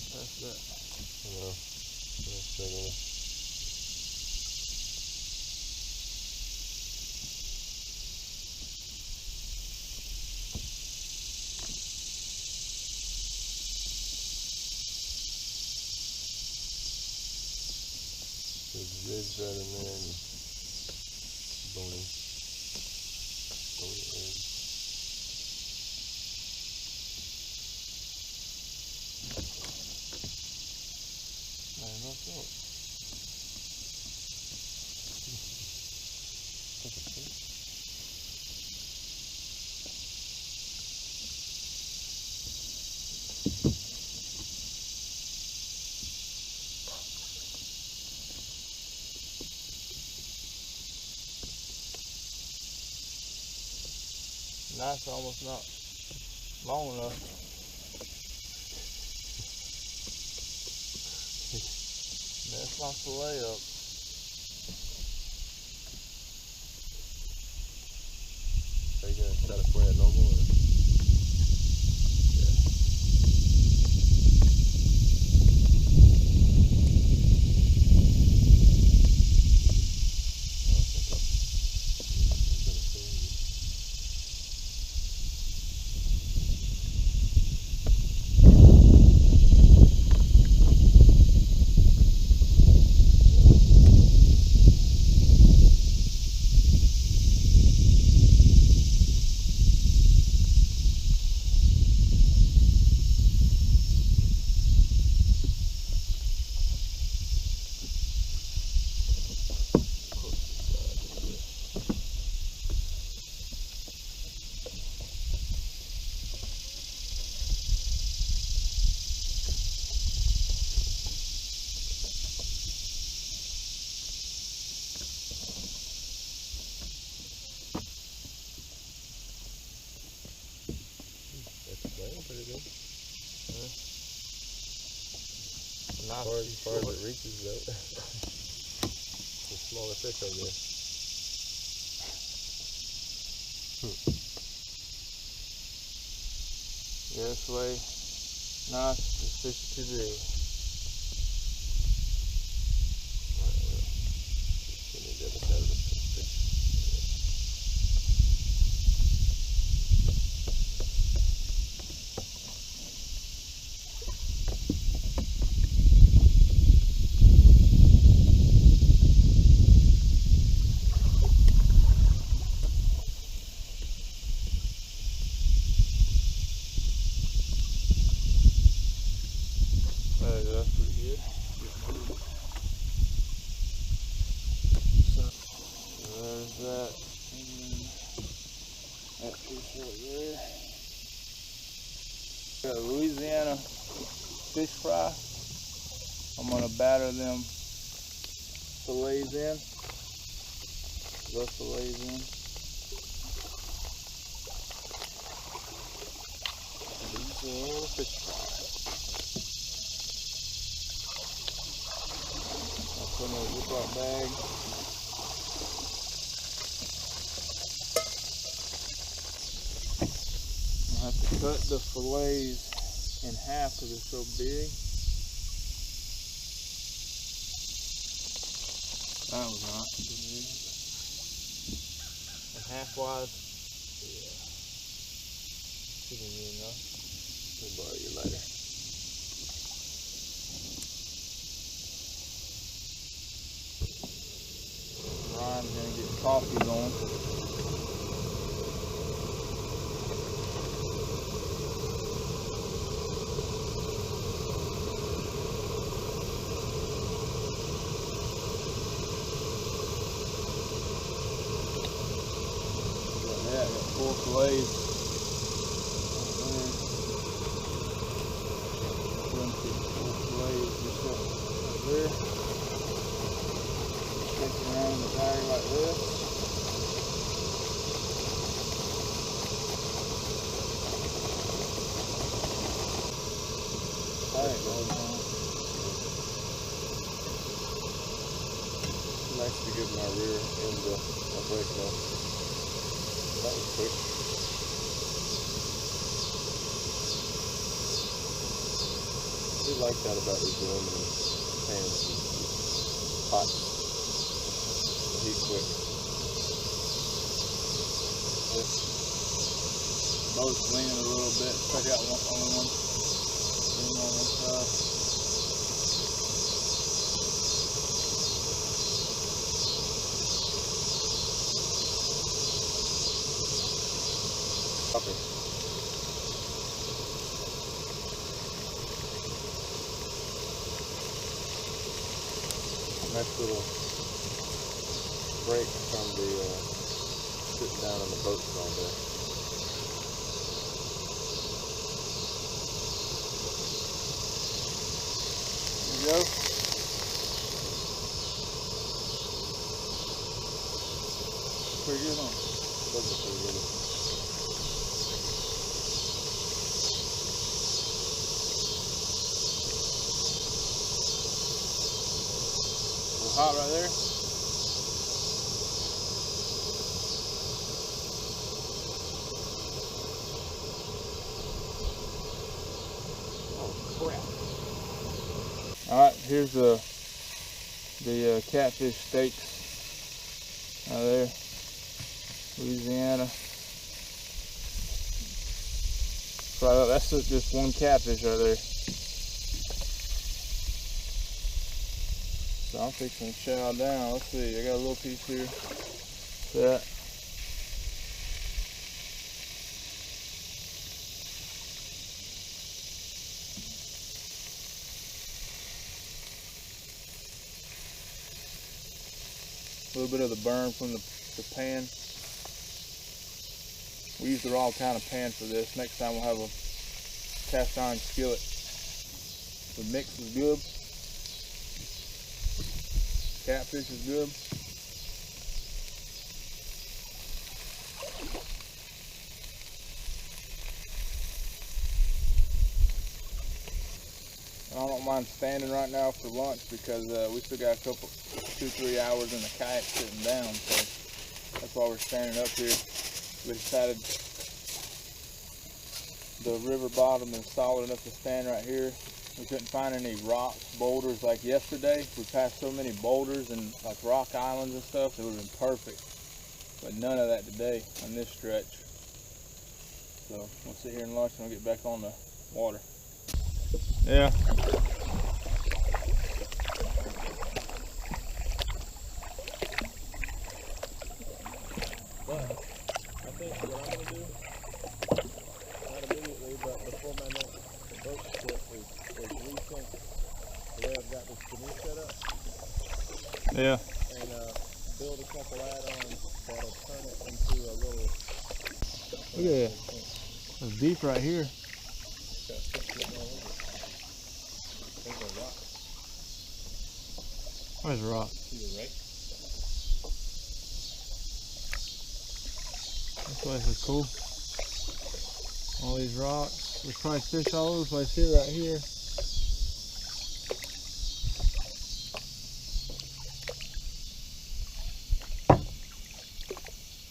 Past that. I know. I'm struggling. There's ribs right in there and bony ribs. Man, that's up. Knife's almost not long enough. That's not the layup. Are you going to try to flare it normal? Or? Pretty good. Not as far as it reaches though. It's a smaller fish, I guess. Yeah, this way, nice is fish today. Alright, well, we need the other side of this fish. that's pretty good. So there's that. And that fish right there. Got a Louisiana fish fry. I'm gonna batter them fillets in. The fillets in. Louisiana fish fry. I'll put in a Ziploc bag. I'll have to cut the fillets in half because they're so big. That was not good. And half-wise, yeah. Shouldn't be enough. I'll borrow your lighter. Ryan's gonna get coffee going. Yeah, I got 4 fillets. Right there. 4 fillets just up right there. Take it around in the bag like this. Alright, guys. Nice to give my rear end a break though. That was quick. I do like that about these aluminum pans and pots. They heat quick. This boat's leaning a little bit. Check out only one thing on one side. Copy. Nice little break from the sitting down on the boats all day. There you go. Pretty good, huh? Those are pretty good. Hot right there. Oh crap! All right, here's the catfish steaks out there, Louisiana. Right, that's just one catfish right there. So I'm fixing to chow down. Let's see, I got a little piece here. That. A little bit of the burn from the pan. We use the raw kind of pan for this. Next time we'll have a cast iron skillet. The mix is good. Catfish is good. I don't mind standing right now for lunch because we still got a couple, 2-3 hours in the kayak sitting down, so that's why we're standing up here. We decided the river bottom is solid enough to stand right here. We couldn't find any rocks, boulders like yesterday. We passed so many boulders and like rock islands and stuff, it would have been perfect. But none of that today on this stretch. So we'll sit here and lunch and we'll get back on the water. Yeah. But I think what I'm going to do, not immediately, but before my next boat trip is resink Yeah. And build a couple add-ons that'll turn it into a little. Look at that. It's deep right here. It's got fish getting all over it. There's a rock Where's the rock? to the right. This place is cool. All these rocks. There's probably fish all over the place here, right here.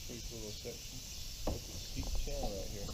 Pretty cool little section. Look at the steep channel right here.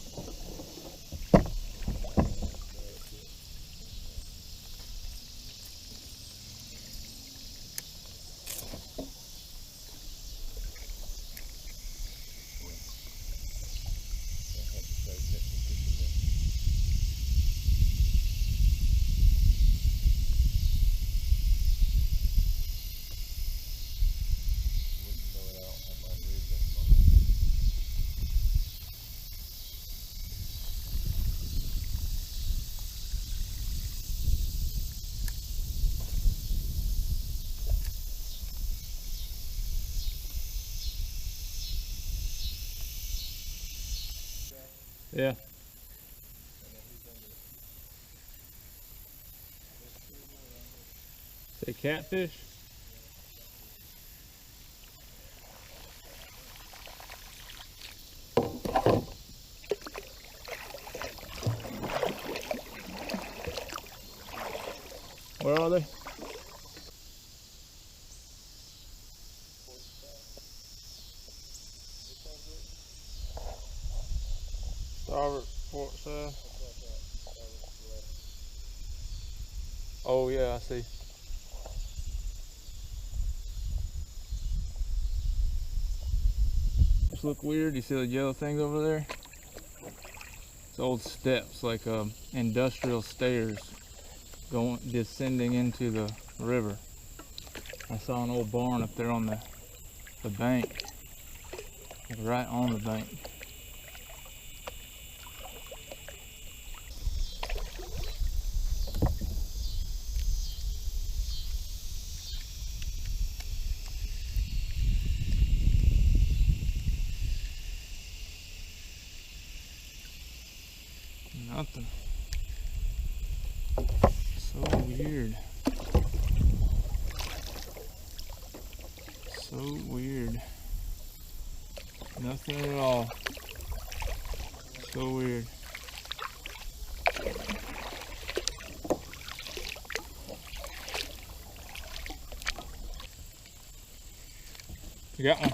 Yeah. Say catfish? Where are they? Starboard, port side. Oh yeah, I see. This look weird. You see the yellow things over there? It's old steps, like industrial stairs descending into the river. I saw an old barn up there on the bank, like right on the bank. Nothing. So weird. So weird. Nothing at all. So weird. You got one?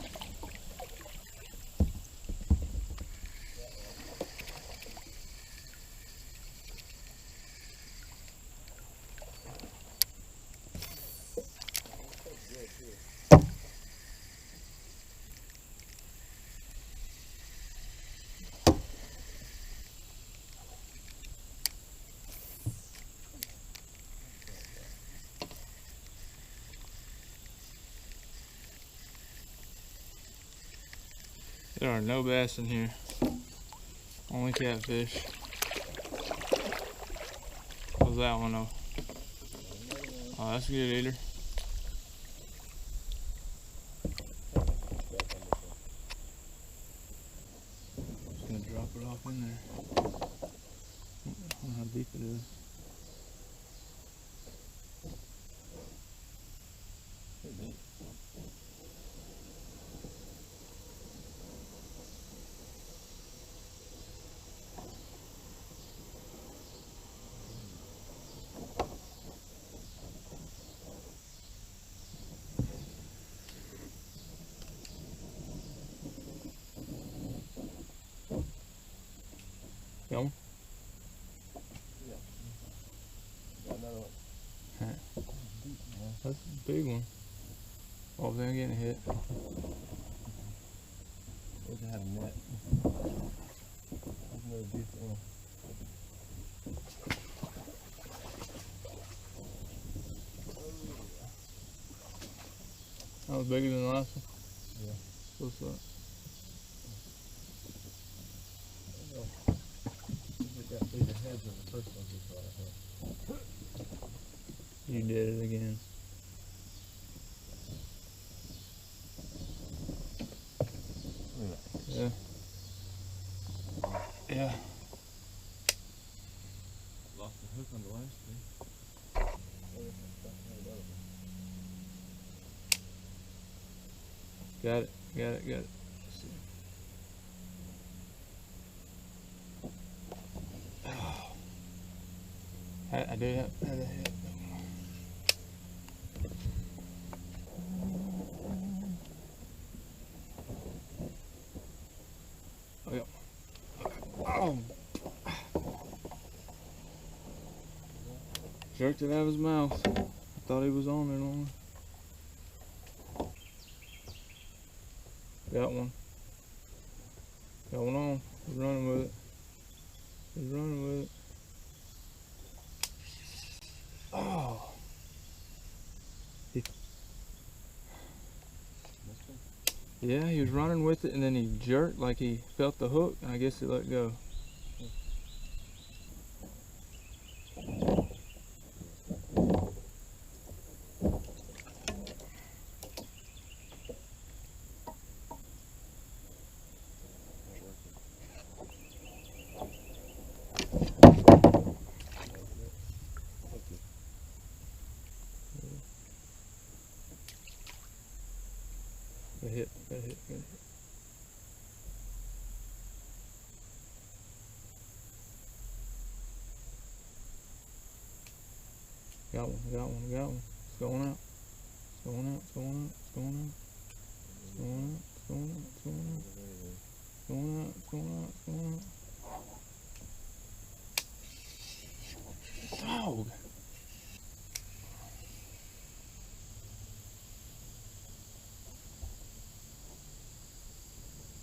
There are no bass in here. Only catfish. What was that one though? Oh, that's good, eater. Just gonna drop it off in there. I don't know how deep it is. Got one? Yeah. Got another one. That's a big one. Oh, they're getting hit. Wish I had a net. There's another decent one. That was bigger than the last one? Yeah. What's that? Got bigger heads than the first ones we saw, I think. You did it again. Lost the hook on the last thing. Got it, got it, got it. Oh. I do that. Oh, yeah. Oh. Jerked it out of his mouth. I thought he was on there longer. Got one. Got one on. He's running with it. He's running with it. Oh. Yeah, he was running with it and then he jerked like he felt the hook and I guess he let go. Got hit. Got one. It's going out. It's going out. It's going out. It's going out. It's going out. It's going out. It's going out. It's going out. It's going out. It's going out. Dog.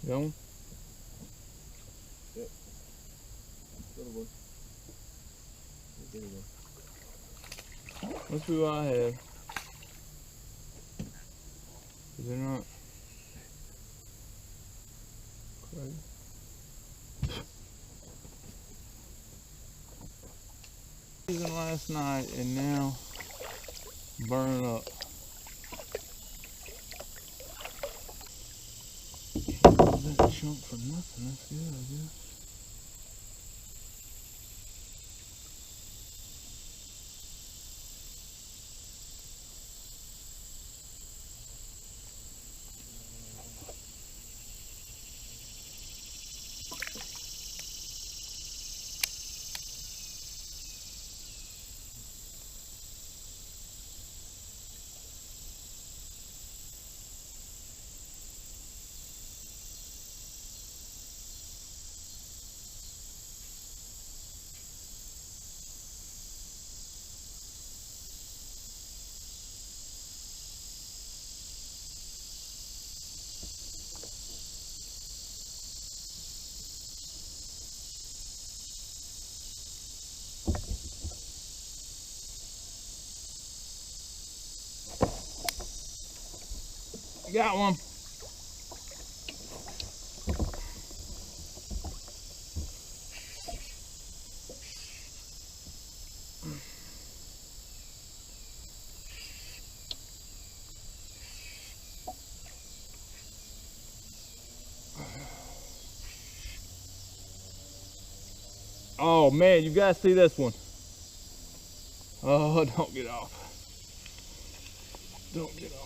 Got one? Yep. Little one. Little one. Must be what I have. Is it not? Crazy. Season last night and now burning up. That chunk for nothing. That's good, I guess. Got one. Oh man, you guys see this one. Oh, don't get off. Don't get off.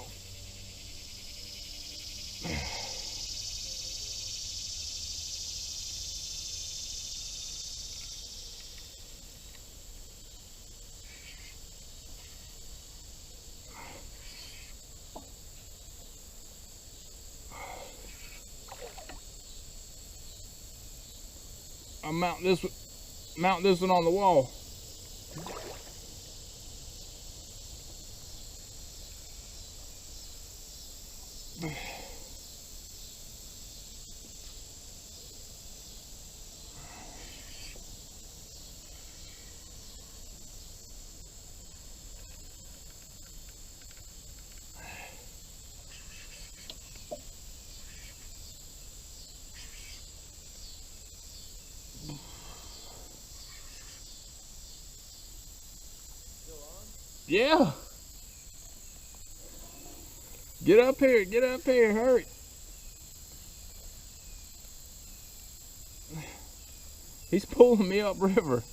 I'll mount this one on the wall. Yeah. Get up here, hurry. He's pulling me upriver.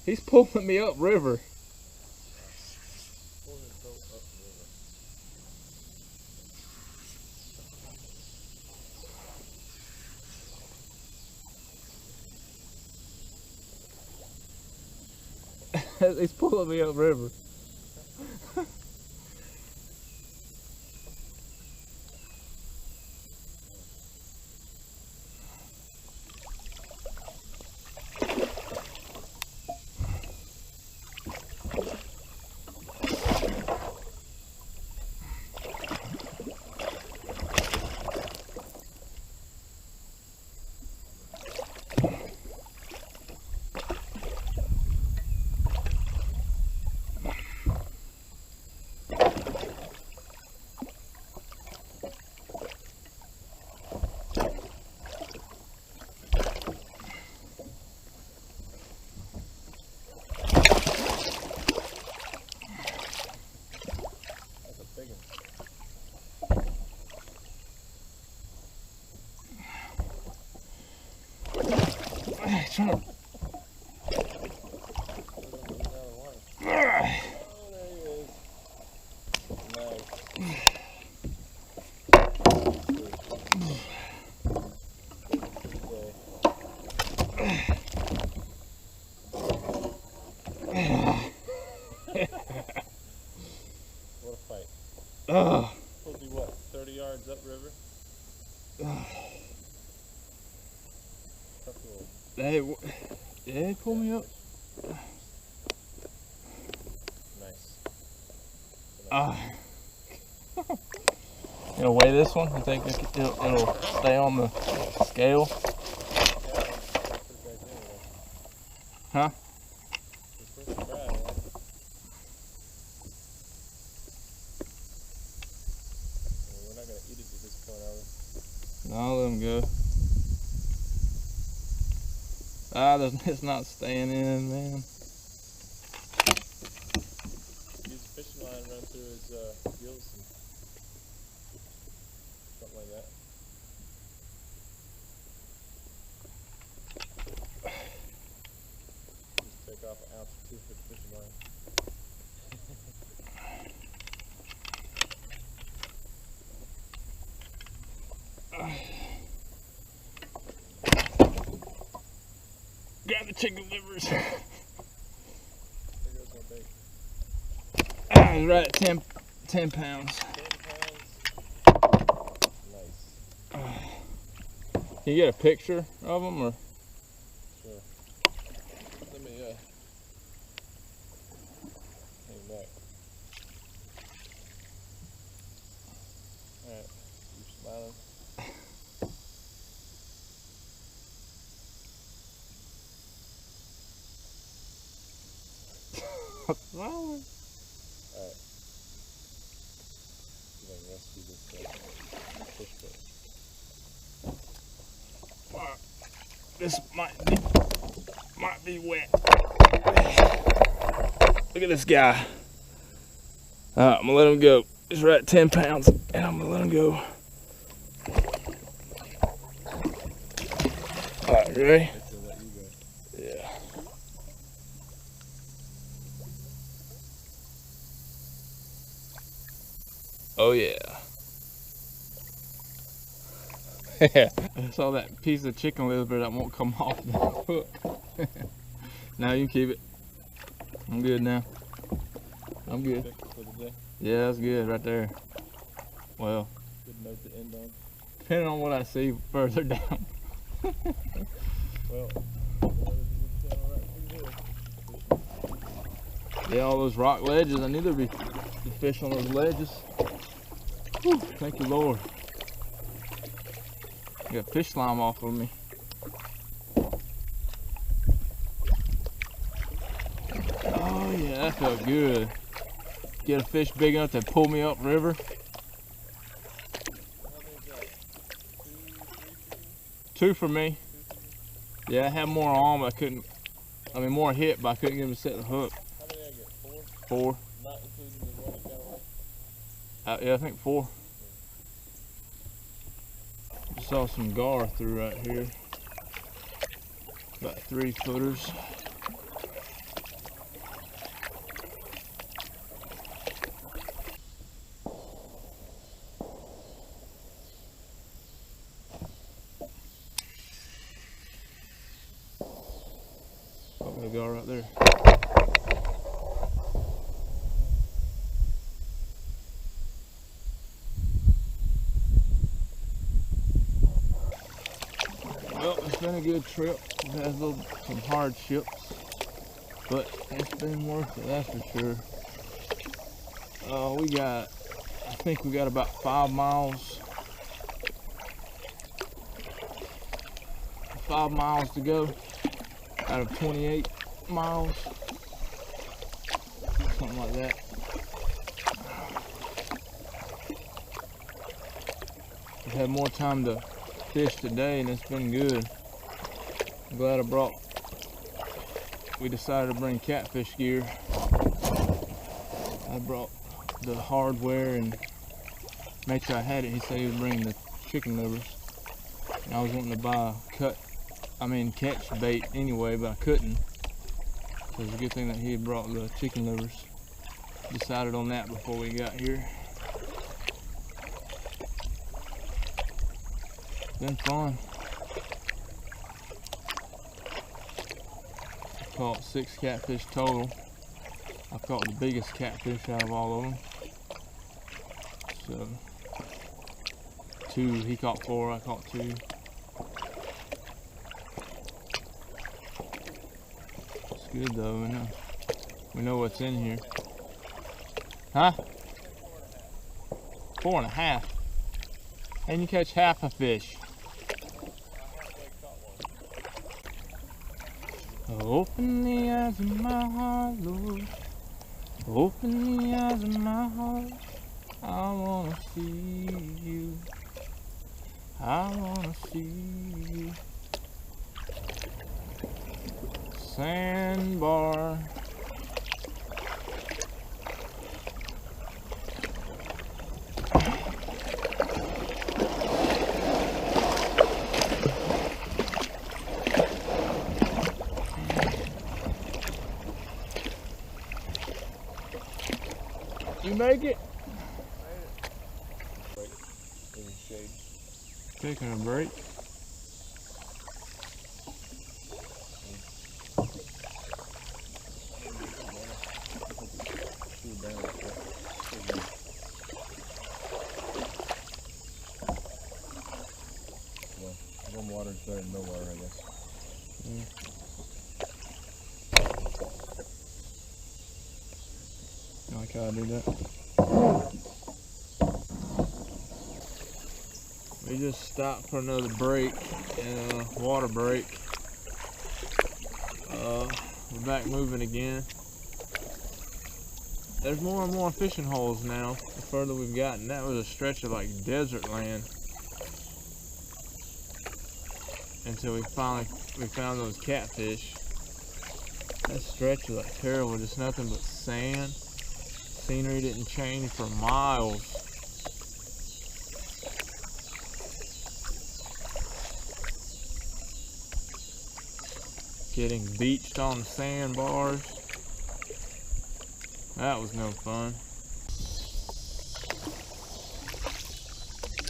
He's pulling me up river. He's pulling me up river. Trying to... What a fight. Pulled you what, 30 yards upriver? Yeah, pull me up. Nice. You know, weigh this one? You think it'll stay on the scale? Huh? We're not going to eat it at this point, are we? No, let them go. It's not staying in, man. Use a fishing line, run through his gills and something like that. Just take off an ounce or two for the fishing line. Grab the chicken livers. There goes my bait. He's right at 10 pounds. 10 pounds. Nice. Can you get a picture of them, or? Sure. Let me hang back. Alright, you're smiling. Alright. Alright. See if I can rescue this fish bait. This might be wet. Look at this guy. I'm gonna let him go. He's right at 10 pounds, and I'm gonna let him go. Alright, ready? Yeah. Oh yeah. I saw that piece of chicken liver that won't come off the hook. Now you can keep it. I'm good now. I'm good. Yeah, that's good right there. Well, good note to end on. Depending on what I see further down. Well, yeah, all those rock ledges. I knew there'd be fish on those ledges. Whew, thank you, Lord. I got fish slime off of me. Oh yeah, that felt good. Get a fish big enough to pull me up river. Two for me. Yeah, I had more on, but I couldn't. I mean, more hit, but I couldn't get him to set the hook. How many did I get? 4? 4. Not including the one that got away? Yeah, I think 4. Saw some gar through right here. About 3 footers. Got a gar right there. Well, it's been a good trip. We've had some hardships, but it's been worth it, that's for sure. I think we got about 5 miles. 5 miles to go out of 28 miles. Something like that. We've had more time to fish today and it's been good. I'm glad we decided to bring catfish gear. I brought the hardware and made sure I had it. He said he would bring the chicken livers. And I was wanting to buy catch bait anyway, but I couldn't. So it's a good thing that he had brought the chicken livers. Decided on that before we got here. Been fun. I caught 6 catfish total. I caught the biggest catfish out of all of them. So 2, he caught 4, I caught 2. It's good though, we know what's in here. Huh? 4.5. And you catch half a fish. Open the eyes of my heart, Lord. Open the eyes of my heart. I wanna see you. I wanna see you. Sandbar. You make it? Break in the shade. Taking a break. Well, warm water is better than no water, I guess. I like how I do that. We just stopped for another break, water break. We're back moving again. There's more and more fishing holes now, the further we've gotten. That was a stretch of like desert land. Until we found those catfish. That stretch was like terrible, just nothing but sand. Scenery didn't change for miles. Getting beached on the sandbars. That was no fun.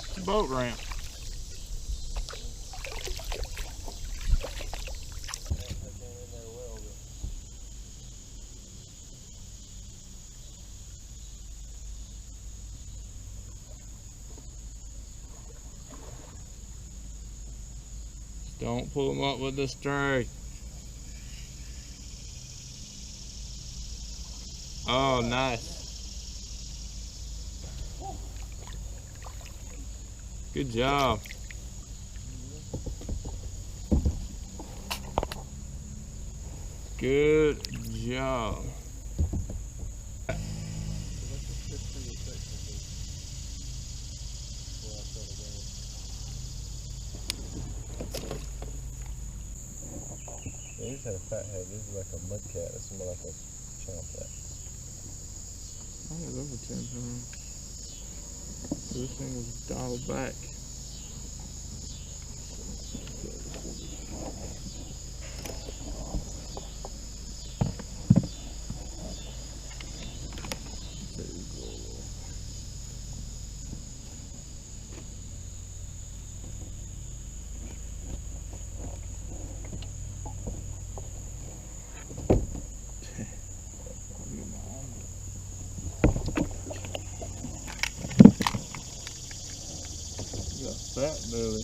It's a boat ramp. Don't pull them up with the string. Oh, nice. Good job. Good job. They just had a fat head. This is like a mud cat. This is more like a channel cat. That was over 10 pounds. So this thing was dialed back. Fat belly.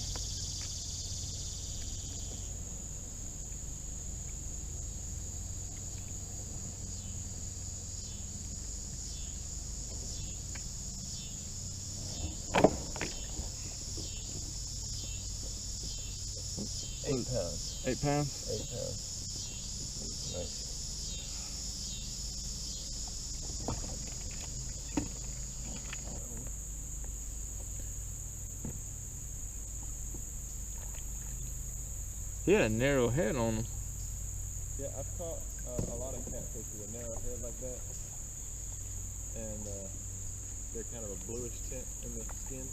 £8. 8 pounds? £8. Nice. He had a narrow head on him. Yeah, I've caught a lot of catfish with a narrow head like that, and they're kind of a bluish tint in the skin.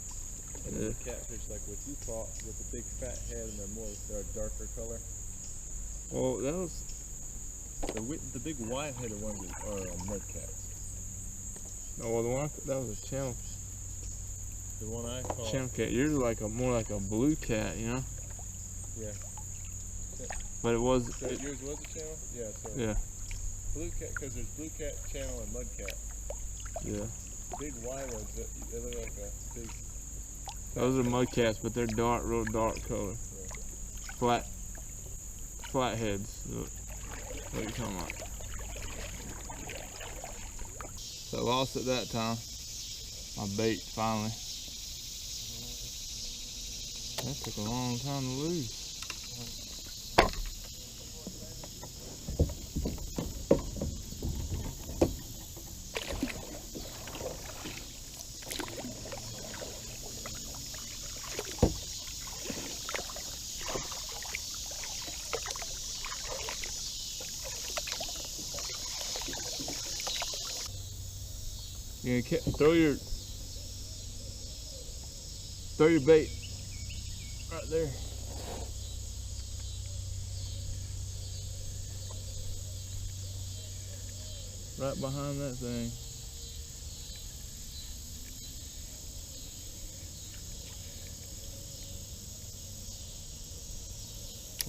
And then the catfish like what you caught with a big fat head, and they're a darker color. Well, that was The big white-headed ones are mud cats. well, the one that was a channel The one I caught. channel cat. Yours is like more like a blue cat, you know. Yeah. But it was. So yours was a channel? Yeah. So Yeah. Blue cat, because there's blue cat, channel, and mud cat. Yeah. Big white ones, they look like a big. Those are mud cats, but they're dark, real dark color. Yeah. Flat heads. Look, what are you talking about? So I lost it that time. My bait finally. That took a long time to lose. You throw your bait right there. Right behind that thing.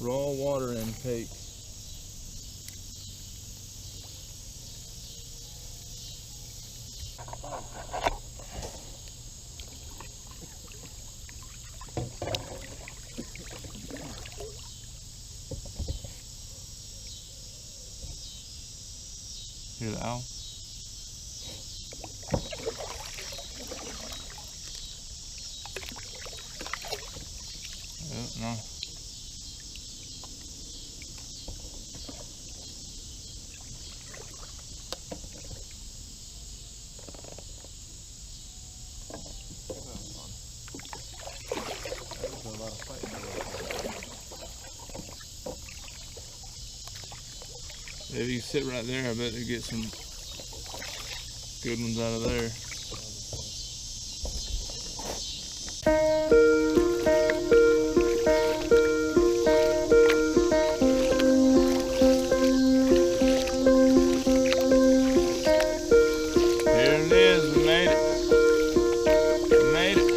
Raw water intake. Hear the owl? No. If you sit right there, I bet you get some good ones out of there. Here it is, we made it. We made it.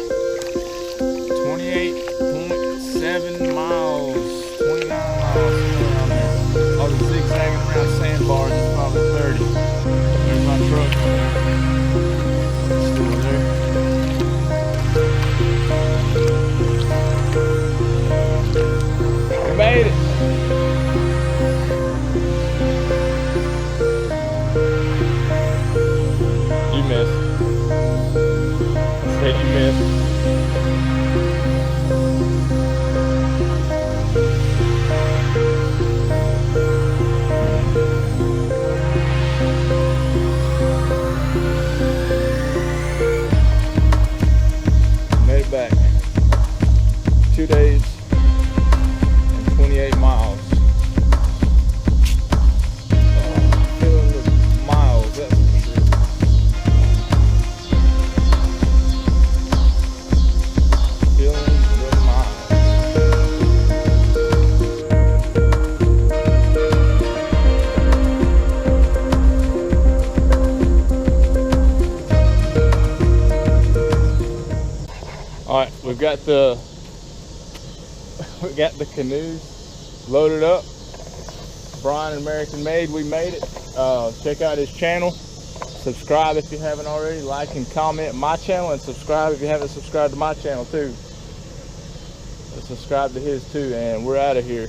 28.7 miles, 29 miles around there. All the zigzagging around sandbars is probably 30. There's my truck on there. we've got the canoes loaded up. Brian and American Made, we made it. Check out his channel. Subscribe if you haven't already. Like and comment my channel, and subscribe if you haven't subscribed to my channel too. Subscribe to his too, and we're out of here.